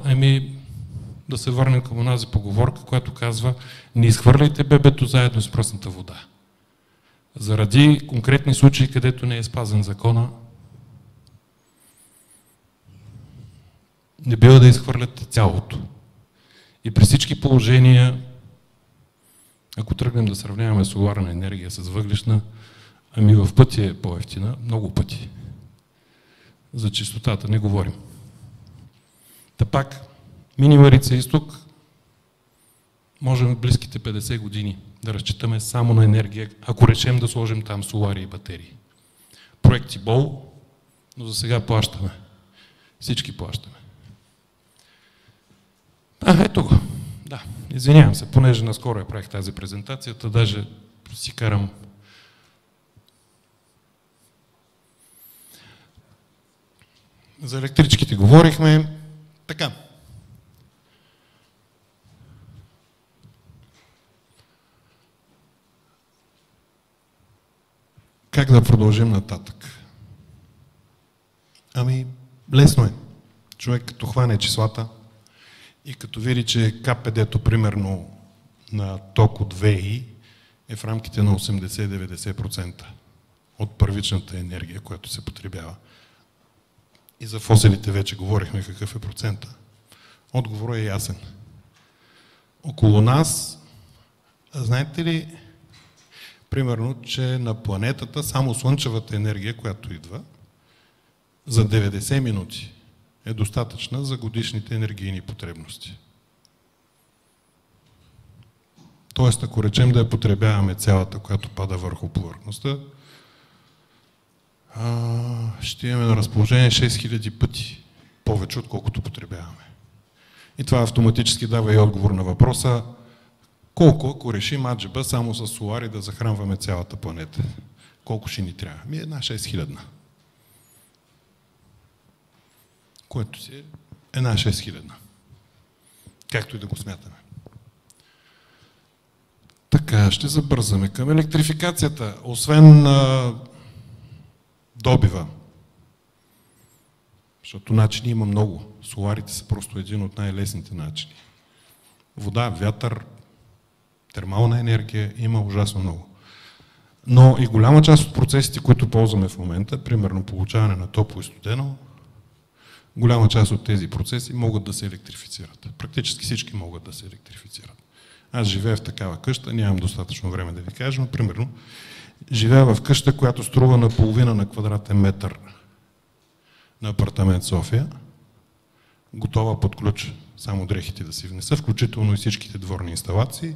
да се върнем към онази поговорка, която казва: не изхвърляйте бебето заедно с пръсната вода. Заради конкретни случаи, където не е спазен закона, не бива да изхвърляте цялото. И при всички положения, ако тръгнем да сравняваме соларна енергия с въглищна, в пъти е по-евтина, много пъти. За чистотата не говорим. Та пак, мини Марица Изток, можем в близките 50 години да разчитаме само на енергия, ако речем да сложим там солари и батерии. Проекти БОЛ, но за сега плащаме. Всички плащаме. Ето го. Да, извинявам се, понеже наскоро я правих тази презентацията, даже си карам. За електричките говорихме. Така. Как да продължим нататък? Лесно е. Човек като хване числата и като види, че КПД-то примерно на ток от ВЕИ е в рамките на 80-90% от първичната енергия, която се потребява. И за фосилите вече говорихме какъв е процента. Отговорът е ясен. Около нас, знаете ли, примерно, че на планетата само слънчевата енергия, която идва, за 90 минути е достатъчна за годишните енергийни потребности. Тоест, ако речем да я потребяваме цялата, която пада върху повърхността, ще имаме на разположение 6000 пъти повече, отколкото потребяваме. И това автоматически дава и отговор на въпроса колко, ако решим аджеба само с солари да захранваме цялата планета. Колко ще ни трябва? Една 6000. Което си е една 6000. Както и да го смятаме. Така, ще забързаме към електрификацията. Освен добива, защото начини има много. Соларите са просто един от най-лесните начини. Вода, вятър, термална енергия, има ужасно много. Но и голяма част от процесите, които ползваме в момента, примерно получаване на топло и студено, голяма част от тези процеси могат да се електрифицират. Практически всички могат да се електрифицират. Аз живея в такава къща, нямам достатъчно време да ви кажа, но примерно живея в къща, която струва на половина на квадратен метър на апартамент София, готова под ключ, само дрехите да си внеса, включително и всичките дворни инсталации.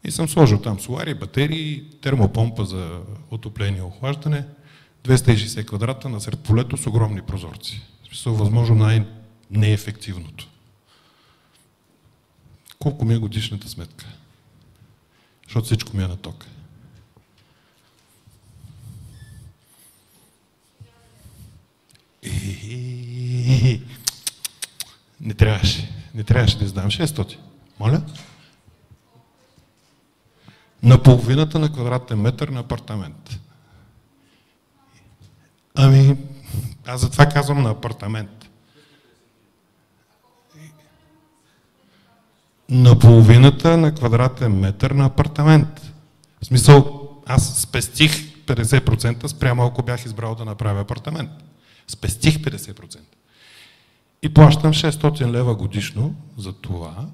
И съм сложил там солари, батерии, термопомпа за отопление и охлаждане, 260 квадрата насред полето с огромни прозорци. В смисъл, възможно най-неефективното. Колко ми е годишната сметка? Защото всичко ми е на ток. Не трябваше да издам 600. Моля? На половината на квадратен метър на апартамент. Ами, аз затова казвам на апартамент. На половината на квадратен метър на апартамент. В смисъл, аз спестих 50% спрямо ако бях избрал да направя апартамент. Спестих 50%. И плащам 600 лева годишно за това.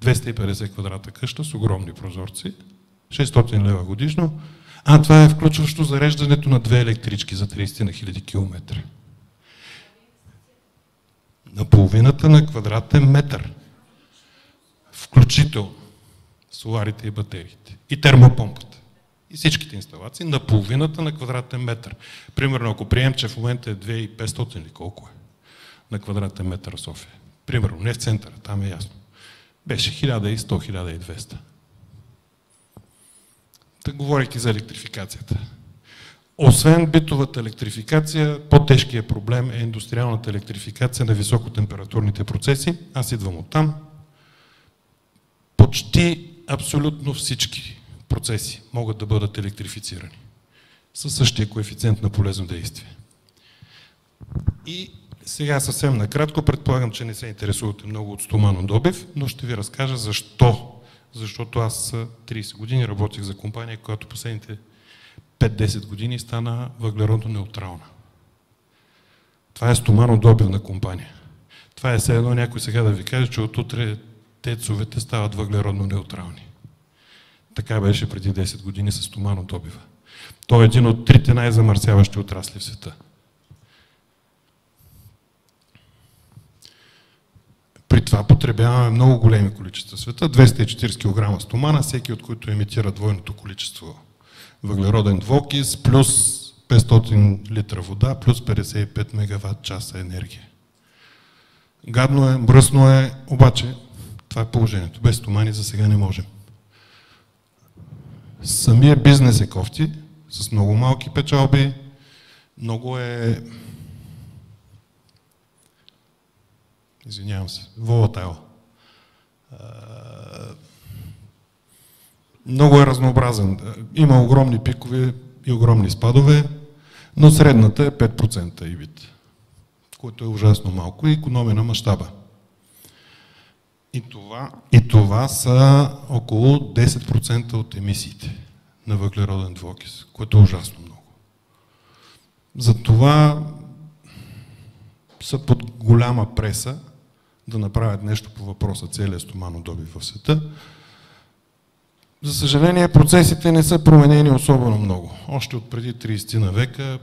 250 квадрата къща с огромни прозорци. 600 лева годишно. Това е включващо зареждането на 2 електрички за 30 на 1000 км. На половината на квадратен метър. Включително соларите и батериите. И термопомпата. И всичките инсталации на половината на квадратен метър. Примерно, ако приемем, че в момента е 2500 или колко е на квадратен метър в София. Примерно, не в центъра, там е ясно. Беше 1100-1200. Да, говорейки за електрификацията. Освен битовата електрификация, по-тежкият проблем е индустриалната електрификация на високотемпературните процеси. Аз идвам оттам. Почти абсолютно всички процеси могат да бъдат електрифицирани със същия коефициент на полезно действие. И сега съвсем накратко, предполагам, че не се интересувате много от стоманодобив, но ще ви разкажа защо. Защото аз 30 години работих за компания, която последните 5-10 години стана въглеродно неутрална. Това е стоманодобивна компания. Това е все едно някой сега да ви каже, че отутре тецовете стават въглеродно неутрални. Така беше преди 10 години с стоманодобива. Той е един от трите най-замърсяващи отрасли в света. При това потребяваме много големи количества в света, 240 кг стомана, всеки от които емитира двойното количество въглероден двуокис, плюс 500 литра вода, плюс 55 мегаватт часа енергия. Гадно е, мръсно е, обаче това е положението. Без стомани за сега не можем. Самия бизнес е кофти, с много малки печалби, много е... Извинявам се, волатайл. Много е разнообразен. Има огромни пикове и огромни спадове, но средната е 5% EBIT, което е ужасно малко и икономия на мащаба. И това са около 10% от емисиите на въглероден двуокис, което е ужасно много. Затова са под голяма преса да направят нещо по въпроса целия стоманодобив в света. За съжаление, процесите не са променени особено много. Още от преди 30 на века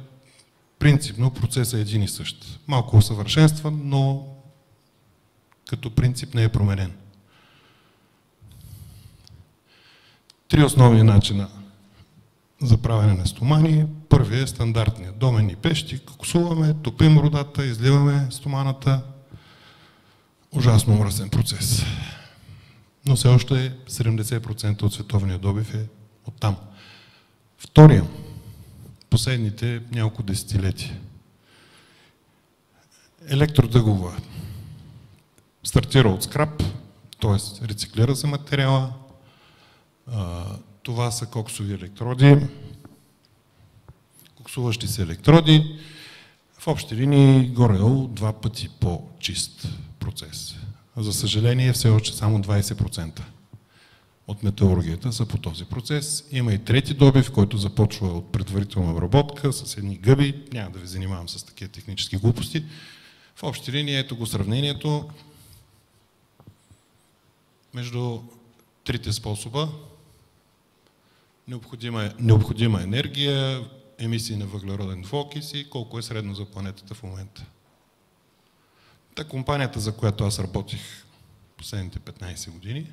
принципно процесът е един и същ. Малко усъвършенстван, но като принцип не е променен. 3 основни начина за правене на стомани. Първият е стандартният. Доменни пещи, коксуваме, топим рудата, изливаме стоманата. Ужасно мръсен процес. Но все още 70% от световния добив е оттам. Втория, последните няколко десетилетия. Електродъгова. Стартира от скрап, т.е. рециклира се материала. Това са коксови електроди, коксуващи се електроди. В общи линии горе-долу 2 пъти по-чист процес. За съжаление, все още само 20% от металургията са по този процес. Има и трети добив, който започва от предварителна обработка с едни гъби. Няма да ви занимавам с такива технически глупости. В общи линии ето го сравнението между трите способа. Необходима енергия, емисии на въглероден двуокис и колко е средно за планетата в момента. Та компанията, за която аз работих последните 15 години,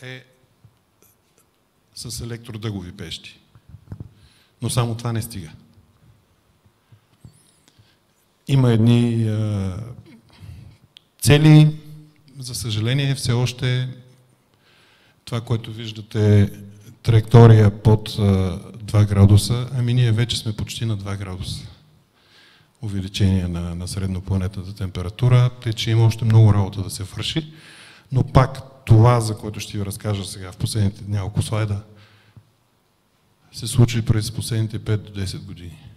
е с електродъгови пещи. Но само това не стига. Има едни цели, за съжаление, все още това, което виждате, траектория под 2 градуса, ами ние вече сме почти на 2 градуса. Увеличение на среднопланетната температура, тъй че има още много работа да се върши, но пак това, за което ще ви разкажа сега в последните няколко слайда, се случи през последните 5 до 10 години.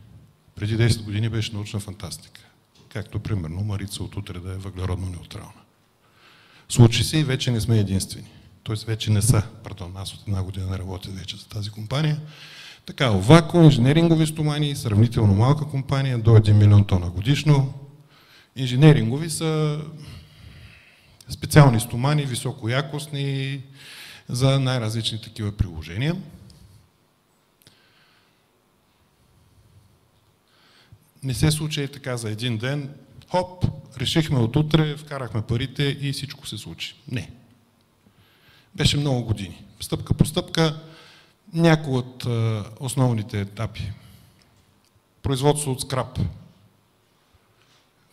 Преди 10 години беше научна фантастика. Както примерно Марица от утре да е въглеродно неутрална. Случи се и вече не сме единствени. Тоест вече не са, аз от 1 година не работя вече за тази компания. Така, Овако, инженерингови стомани, сравнително малка компания, до 1 милион тона годишно. Инженерингови са специални стомани, високоякостни, за най-различни такива приложения. Не се случи и така за един ден. Хоп, решихме от утре, вкарахме парите и всичко се случи. Не. Беше много години. Стъпка по стъпка, някои от основните етапи. Производство от скрап,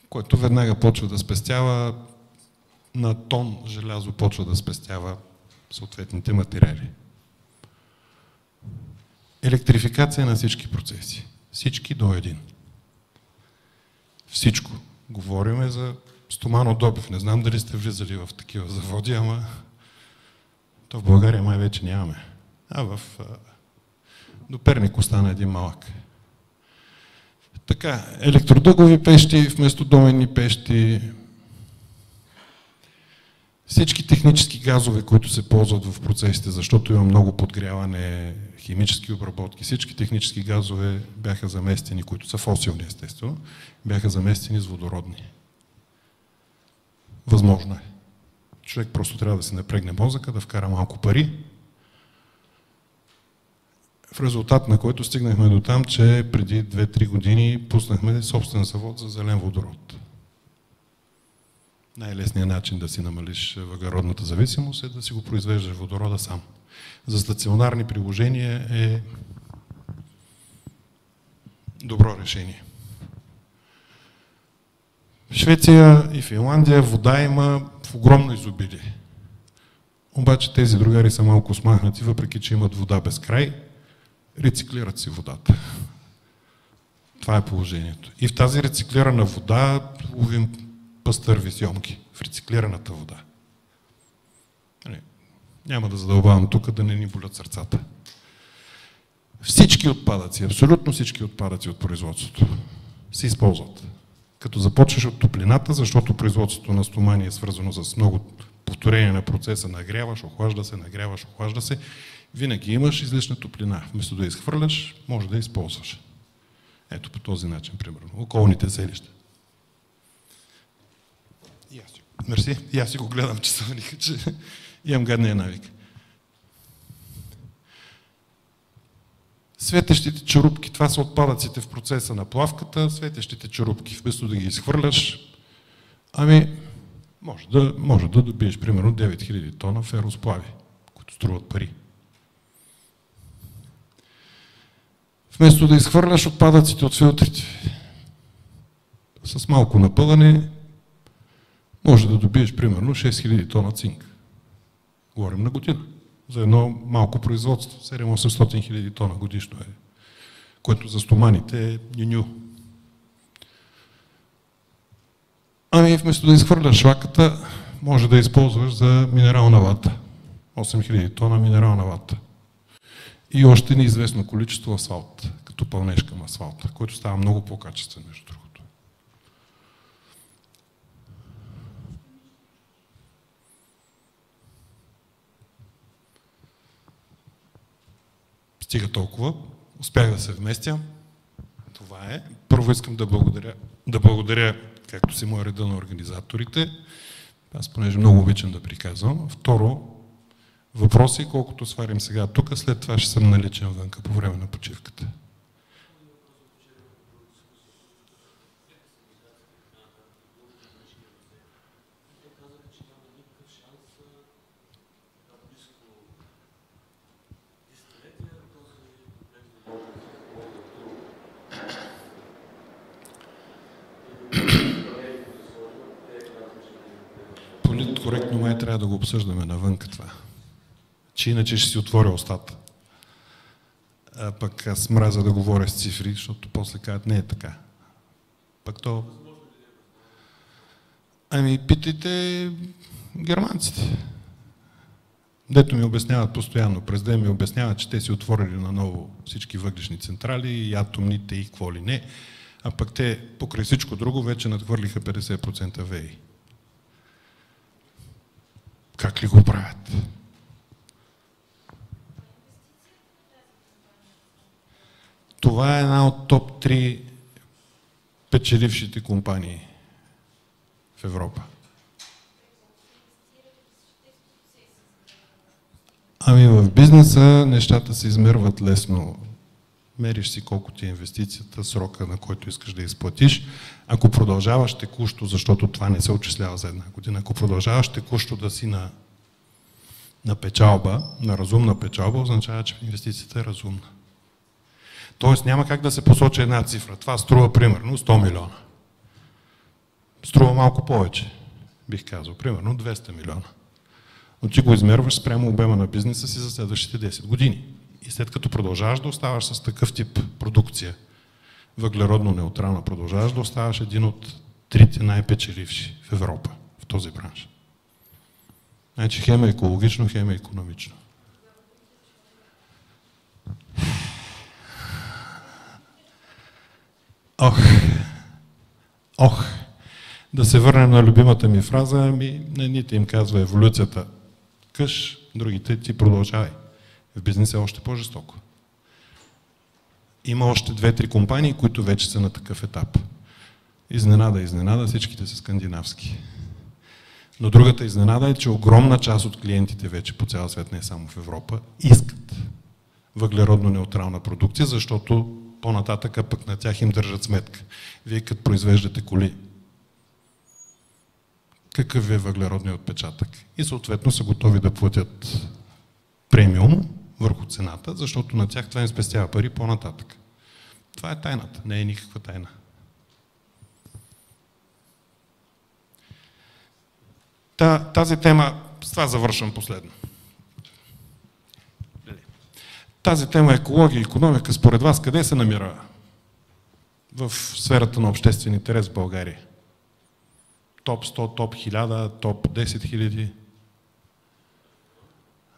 което веднага почва да спестява, на тон желязо почва да спестява съответните материали. Електрификация на всички процеси. Всички до един. Всичко. Говориме за стоманодобив. Не знам дали сте влизали в такива заводи, ама то в България май вече нямаме. До Перник остана един малък. Така, електродъгови пещи вместо доменни пещи. Всички технически газове, които се ползват в процесите, защото има много подгряване, химически обработки, всички технически газове бяха заместени, които са фосилни естествено, бяха заместени с водородни. Възможно е. Човек просто трябва да се напрегне мозъка, да вкара малко пари, в резултат на който стигнахме до там, че преди 2-3 години пуснахме собствен завод за зелен водород. Най-лесният начин да си намалиш въглеродната зависимост е да си го произвеждаш водорода сам. За стационарни приложения е добро решение. В Швеция и Финландия вода има в огромно изобилие. Обаче тези другари са малко смахнати, въпреки че имат вода без край, рециклират си водата. Това е положението. И в тази рециклирана вода ловим пъстърви сьомки в рециклираната вода. Няма да задълбавам тук, да не ни болят сърцата. Всички отпадъци, абсолютно всички отпадъци от производството се използват. Като започнеш от топлината, защото производството на стомани е свързано с много повторение на процеса, нагряваш, охлажда се, винаги имаш излишна топлина. Вместо да я изхвърляш, може да я използваш. Ето по този начин, примерно. Околните селища. Мерси. И аз си го гледам часовника, че имам гадния навик. Светещите черупки, това са отпадъците в процеса на плавката, светещите черупки, вместо да ги изхвърляш, може да добиеш примерно 9000 тона феросплави, които струват пари. Вместо да изхвърляш отпадъците от филтрите, с малко напъване, може да добиеш примерно 6000 тона цинк. Говорим на година. За едно малко производство. 700-800 хиляди тона годишно е. Което за стоманите е ню-ню. Вместо да изхвърляш шлаката, може да използваш за минерална вата. 8000 тона минерална вата. И още неизвестно количество асфалт, като пълнеш към асфалта, който става много по-качествен, между другото. Стига толкова. Успях да се вместя. Това е. Първо искам да благодаря, както си моя реда, на организаторите. Аз понеже много обичам да приказвам. Второ, въпроси, колкото сварим сега тук, след това ще съм наличен вънка по време на почивката. Политкоректно май трябва да го обсъждаме навънка това. Че иначе ще си отворя устата. А пък аз мразя да говоря с цифри, защото после казват, не е така. Пък то... питайте германците. Дето ми обясняват постоянно, през ден ми обясняват, че те си отворили наново всички въглищни централи и атомните и какво ли не, а пък те покрай всичко друго вече надхвърлиха 50% ВЕИ. Как ли го правят? Това е една от топ 3 печелившите компании в Европа. В бизнеса нещата се измерват лесно. Мериш си колко ти е инвестицията, срока, на който искаш да изплатиш. Ако продължаваш текущо, защото това не се отчислява за една година, ако продължаваш текущо да си на печалба, на разумна печалба, означава, че инвестицията е разумна. Тоест няма как да се посочи една цифра. Това струва примерно 100 милиона. Струва малко повече, бих казал. Примерно 200 милиона. Но ти го измерваш спрямо обема на бизнеса си за следващите 10 години. И след като продължаваш да оставаш с такъв тип продукция, въглеродно-неутрална, продължаваш да оставаш един от 3 най-печеливши в Европа, в този бранш. Значи хем е екологично, хем е икономично. Да се върнем на любимата ми фраза, на едните им казва еволюцията къш, другите ти продължавай. В бизнес е още по-жестоко. Има още 2-3 компании, които вече са на такъв етап. Изненада, всичките са скандинавски. Но другата изненада е, че огромна част от клиентите вече по цял свет, не само в Европа, искат въглеродно-неутрална продукция, защото по-нататъка пък на тях им държат сметка. Вие като произвеждате коли, какъв е въглеродният отпечатък? И съответно са готови да платят премиум върху цената, защото на тях това им спестява пари по-нататък. Това е тайната, не е никаква тайна. Тази тема, с това завършвам последно. Тази тема екология и икономика, според вас, къде се намира в сферата на обществен интерес в България? Топ 100, топ 1000, топ 10 000?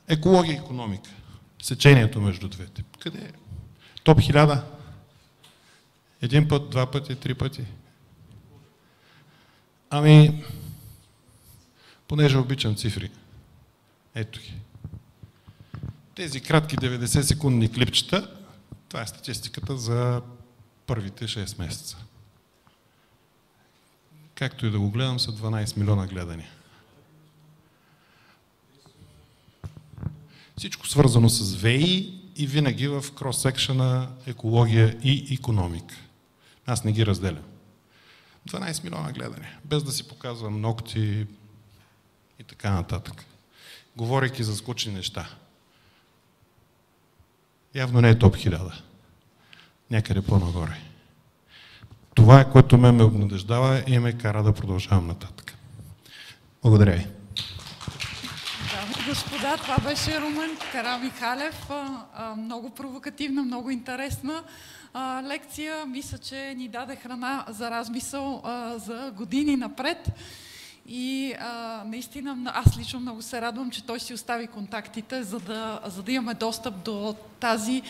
Екология и икономика. Сечението между двете. Къде е? Топ 1000? Един път, 2 пъти, 3 пъти? Понеже обичам цифри. Ето ги. Тези кратки 90 секундни клипчета, това е статистиката за първите 6 месеца. Както и да го гледам, са 12 милиона гледания. Всичко свързано с ВЕИ и винаги в крос-секшена екология и икономика. Аз не ги разделям. 12 милиона гледания, без да си показвам ногти и така нататък. Говорейки за скучни неща. Явно не е топ 1000. Някъде по-нагоре. Това е, което ме обнадеждава и ме кара да продължавам нататък. Благодаря ви. Дами и господа, това беше Румен Карамихалев. Много провокативна, много интересна лекция. Мисля, че ни даде храна за размисъл за години напред. И наистина аз лично много се радвам, че той си остави контактите, за да имаме достъп до тази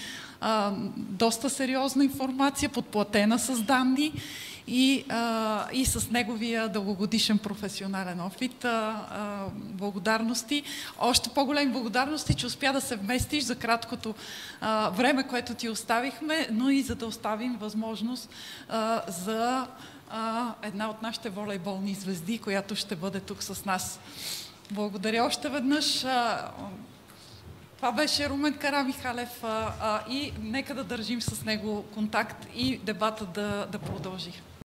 доста сериозна информация, подплатена с данни и с неговия дългогодишен професионален опит. Благодарности. Още по-големи благодарности, че успя да се вместиш за краткото време, което ти оставихме, но и за да оставим възможност за една от нашите волейболни звезди, която ще бъде тук с нас. Благодаря още веднъж. Това беше Румен Карамихалев и нека да държим с него контакт и дебата да продължи.